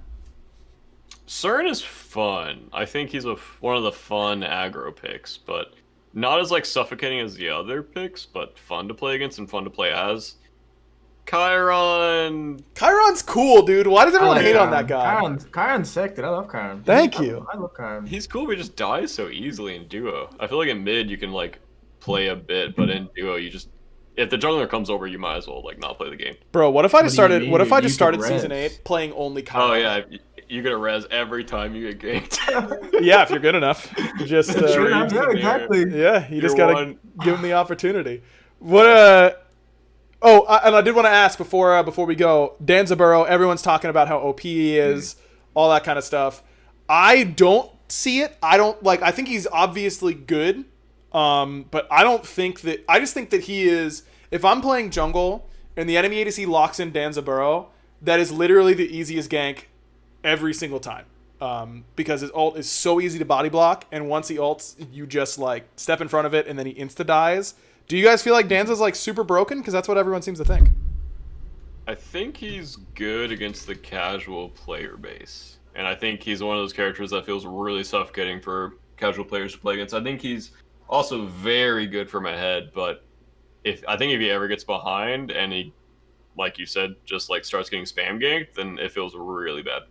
CERN is fun. I think he's one of the fun aggro picks, but not as like suffocating as the other picks, but fun to play against and fun to play as. Chiron's cool, dude. Why does everyone hate on that guy? Chiron's sick, dude. I love Chiron. Thank you. I love Chiron. He's cool, but he just dies so easily in duo. I feel like in mid you can like play a bit, but in duo you just, if the jungler comes over, you might as well like not play the game. Bro, what if I just started season 8 playing only Chiron? Oh yeah, you get a res every time you get ganked. Yeah, if you're good enough. Just yeah, exactly. Yeah, you just gotta give him the opportunity. What and I did want to ask before we go, Danzaburo, everyone's talking about how OP he is, all that kind of stuff. I don't see it. I think he's obviously good. But I just think that he is, if I'm playing jungle and the enemy ADC locks in Danzaburo, that is literally the easiest gank every single time. Because his ult is so easy to body block, and once he ults, you just like step in front of it and then he insta dies. Do you guys feel like Danza's like super broken? Because that's what everyone seems to think. I think he's good against the casual player base. And I think he's one of those characters that feels really suffocating for casual players to play against. I think he's also very good from ahead, but if he ever gets behind and he, like you said, just like starts getting spam ganked, then it feels really bad.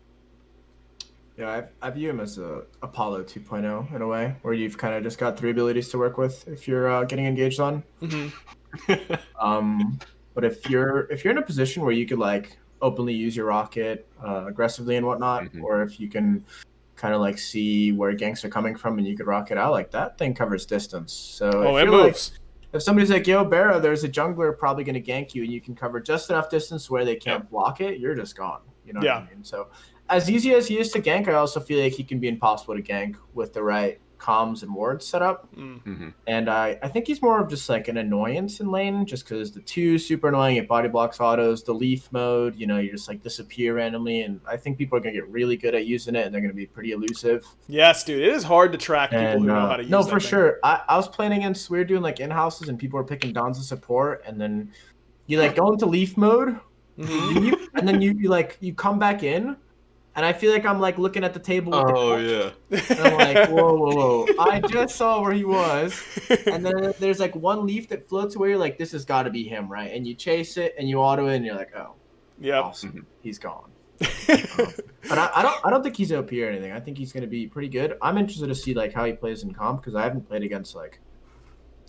Yeah, I view him as a Apollo 2.0 in a way, where you've kind of just got 3 abilities to work with if you're getting engaged on. Mm-hmm. But if you're in a position where you could like openly use your rocket aggressively and whatnot, or if you can kind of like see where ganks are coming from and you could rocket out, like that thing covers distance. So it moves. If somebody's like, yo, BaRRa, there's a jungler probably going to gank you, and you can cover just enough distance where they can't block it, you're just gone. You know what I mean? So as easy as he is to gank, I also feel like he can be impossible to gank with the right comms and wards set up. Mm-hmm. And I think he's more of just like an annoyance in lane, just because the 2 super annoying, it body blocks autos, the leaf mode, you just like disappear randomly, and I think people are going to get really good at using it, and they're going to be pretty elusive. Yes, dude, it is hard to track people who know how to use it. No, for sure. I was playing against, we were doing like in-houses, and people were picking Don's support, and then you like go into leaf mode, and then you come back in, and I feel like I'm like looking at the table with and I'm like, whoa. I just saw where he was. And then there's like one leaf that floats away. You're like, this has got to be him, right? And you chase it and you auto it and you're like, oh, yeah, awesome. He's gone. But I don't think he's OP or anything. I think he's going to be pretty good. I'm interested to see like how he plays in comp, because I haven't played against like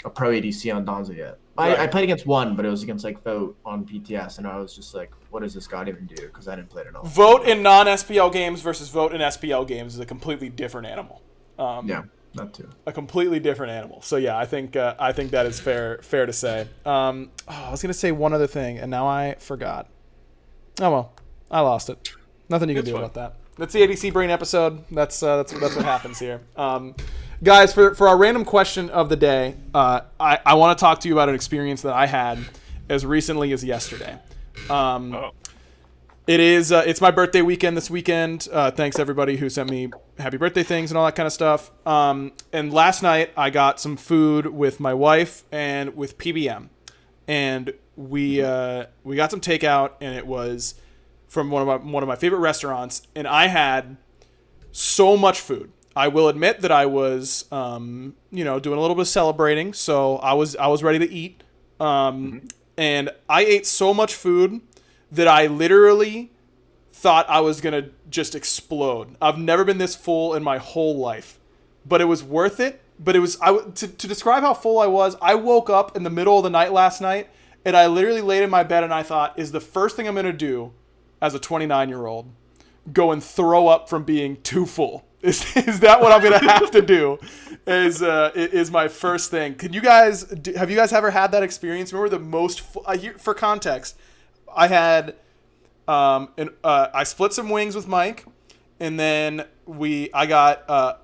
a pro ADC on Donza yet. I played against one, but it was against like Vote on PTS, and I was just like, what does this god even do? Because I didn't play it at all. Vote in non-SPL games versus Vote in SPL games is a completely different animal. Yeah, that too. A completely different animal. So yeah, I think that is fair to say. I was gonna say one other thing, and now I forgot. Oh well, I lost it. Nothing you can do about that. That's the ADC Brain episode. That's what happens here. Guys, for our random question of the day, I want to talk to you about an experience that I had as recently as yesterday. It's my birthday weekend this weekend. Thanks everybody who sent me happy birthday things and all that kind of stuff. And last night I got some food with my wife and with PBM, and we got some takeout, and it was from one of my favorite restaurants, and I had so much food. I will admit that I was, doing a little bit of celebrating, so I was ready to eat, and I ate so much food that I literally thought I was gonna just explode. I've never been this full in my whole life, but it was worth it. But it was to describe how full I was. I woke up in the middle of the night last night, and I literally laid in my bed, and I thought, is the first thing I'm gonna do as a 29-year-old go and throw up from being too full? Is that what I'm gonna have to do? Is my first thing. Have you guys ever had that experience? Remember the most for context, I had I split some wings with Mike, and then I got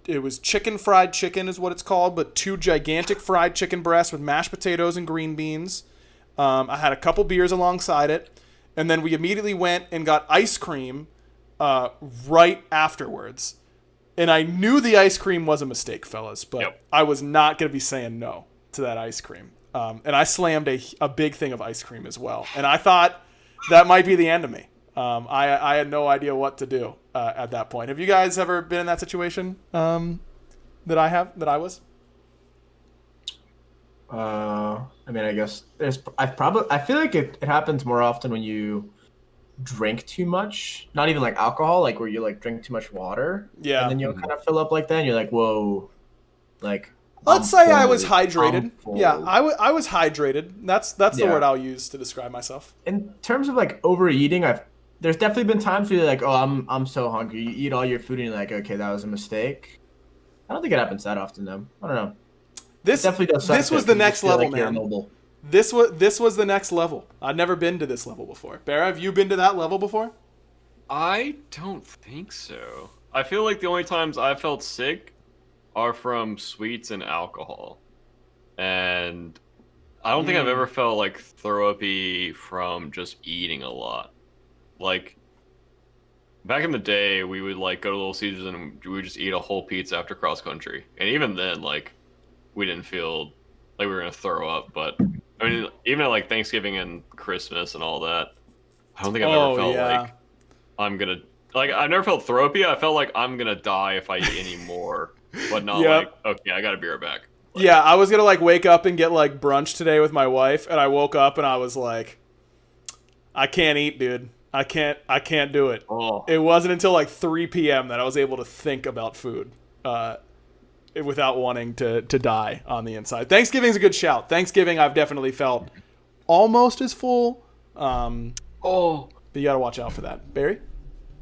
it was fried chicken is what it's called, but 2 gigantic fried chicken breasts with mashed potatoes and green beans. I had a couple beers alongside it, and then we immediately went and got ice cream right afterwards. And I knew the ice cream was a mistake, fellas, but I was not going to be saying no to that ice cream. And I slammed a big thing of ice cream as well. And I thought that might be the end of me. I had no idea what to do at that point. Have you guys ever been in that situation that I was? I mean, I guess I feel like it happens more often when you drink too much. Not even like alcohol, like where you like drink too much water. Yeah. And then you'll kind of fill up like that, and you're like, whoa, like. Let's say I was hydrated. Yeah, I was hydrated. That's the word I'll use to describe myself. In terms of like overeating, there's definitely been times where you're like, oh, I'm so hungry. You eat all your food and you're like, okay, that was a mistake. I don't think it happens that often though. I don't know. This definitely does. This was the next level, like man. This was the next level. I'd never been to this level before. BaRRa, have you been to that level before? I don't think so. I feel like the only times I felt sick are from sweets and alcohol. And I don't think I've ever felt like throw up-y from just eating a lot. Like, back in the day, we would like go to Little Caesars and we would just eat a whole pizza after cross country. And even then, like, we didn't feel like we were gonna throw up. But I mean, even at like Thanksgiving and Christmas and all that, I don't think I've ever felt like I'm gonna I never felt throw up-y. I felt like I'm gonna die if I eat any more. But not like, okay, I gotta be right back. Like, yeah, I was gonna like wake up and get like brunch today with my wife, and I woke up and I was like, I can't eat, dude. I can't do it. Oh. It wasn't until like 3 p.m. that I was able to think about food without wanting to die on the inside. Thanksgiving's a good shout. Thanksgiving, I've definitely felt almost as full. But you gotta watch out for that. Barry?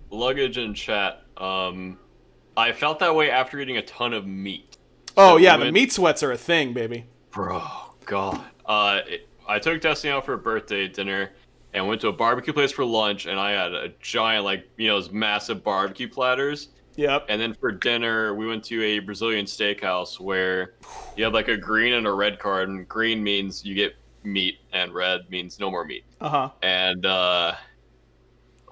Luggage and chat. I felt that way after eating a ton of meat. Oh, yeah, the meat sweats are a thing, baby. Bro, God. I took Destiny out for a birthday dinner and went to a barbecue place for lunch, and I had a giant, like, you know, those massive barbecue platters. Yep. And then for dinner, we went to a Brazilian steakhouse where you have, like, a green and a red card, and green means you get meat, and red means no more meat. Uh-huh. And,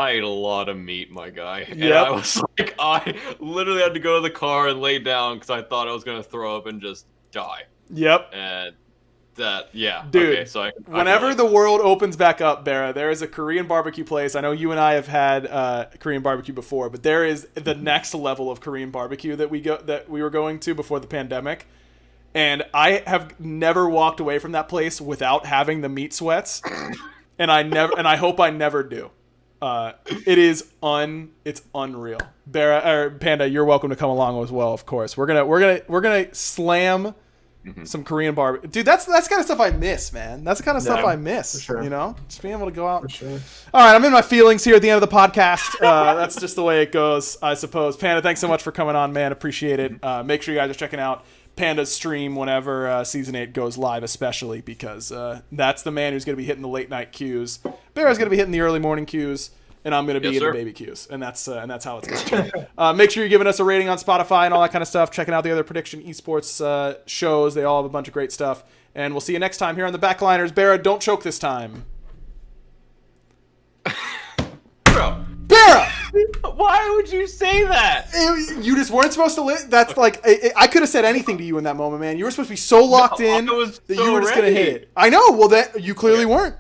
I ate a lot of meat, my guy. And I was like, I literally had to go to the car and lay down because I thought I was going to throw up and just die. Yep. And that, yeah. Dude, okay, so whenever the world opens back up, BaRRa, there is a Korean barbecue place. I know you and I have had Korean barbecue before, but there is the next level of Korean barbecue that we were going to before the pandemic. And I have never walked away from that place without having the meat sweats. And I hope I never do. It's unreal. BaRRa or Panda, you're welcome to come along as well. Of course, we're gonna slam some Korean barbecue. Dude, that's the kind of stuff I miss, man. That's the kind of stuff I miss. For sure. You know, just being able to go out. For sure. All right, I'm in my feelings here at the end of the podcast. That's just the way it goes, I suppose. Panda, thanks so much for coming on, man. Appreciate it. Make sure you guys are checking out Panda's stream whenever Season 8 goes live, especially because that's the man who's going to be hitting the late night queues. BaRRa's going to be hitting the early morning queues, and I'm going to be in the baby queues, and that's how it's going to be. Make sure you're giving us a rating on Spotify and all that kind of stuff. Checking out the other Prediction Esports shows. They all have a bunch of great stuff. And we'll see you next time here on the Backliners. BaRRa, don't choke this time. Bro. BaRRa! Why would you say that? You just weren't supposed to that's like, I could have said anything to you in that moment, man. You were supposed to be so locked in that you were just going to hit it. I know. Well, that you clearly weren't.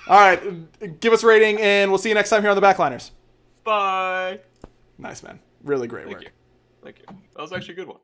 All right. Give us a rating, and we'll see you next time here on the Backliners. Bye. Nice, man. Really great work. Thank you. That was actually a good one.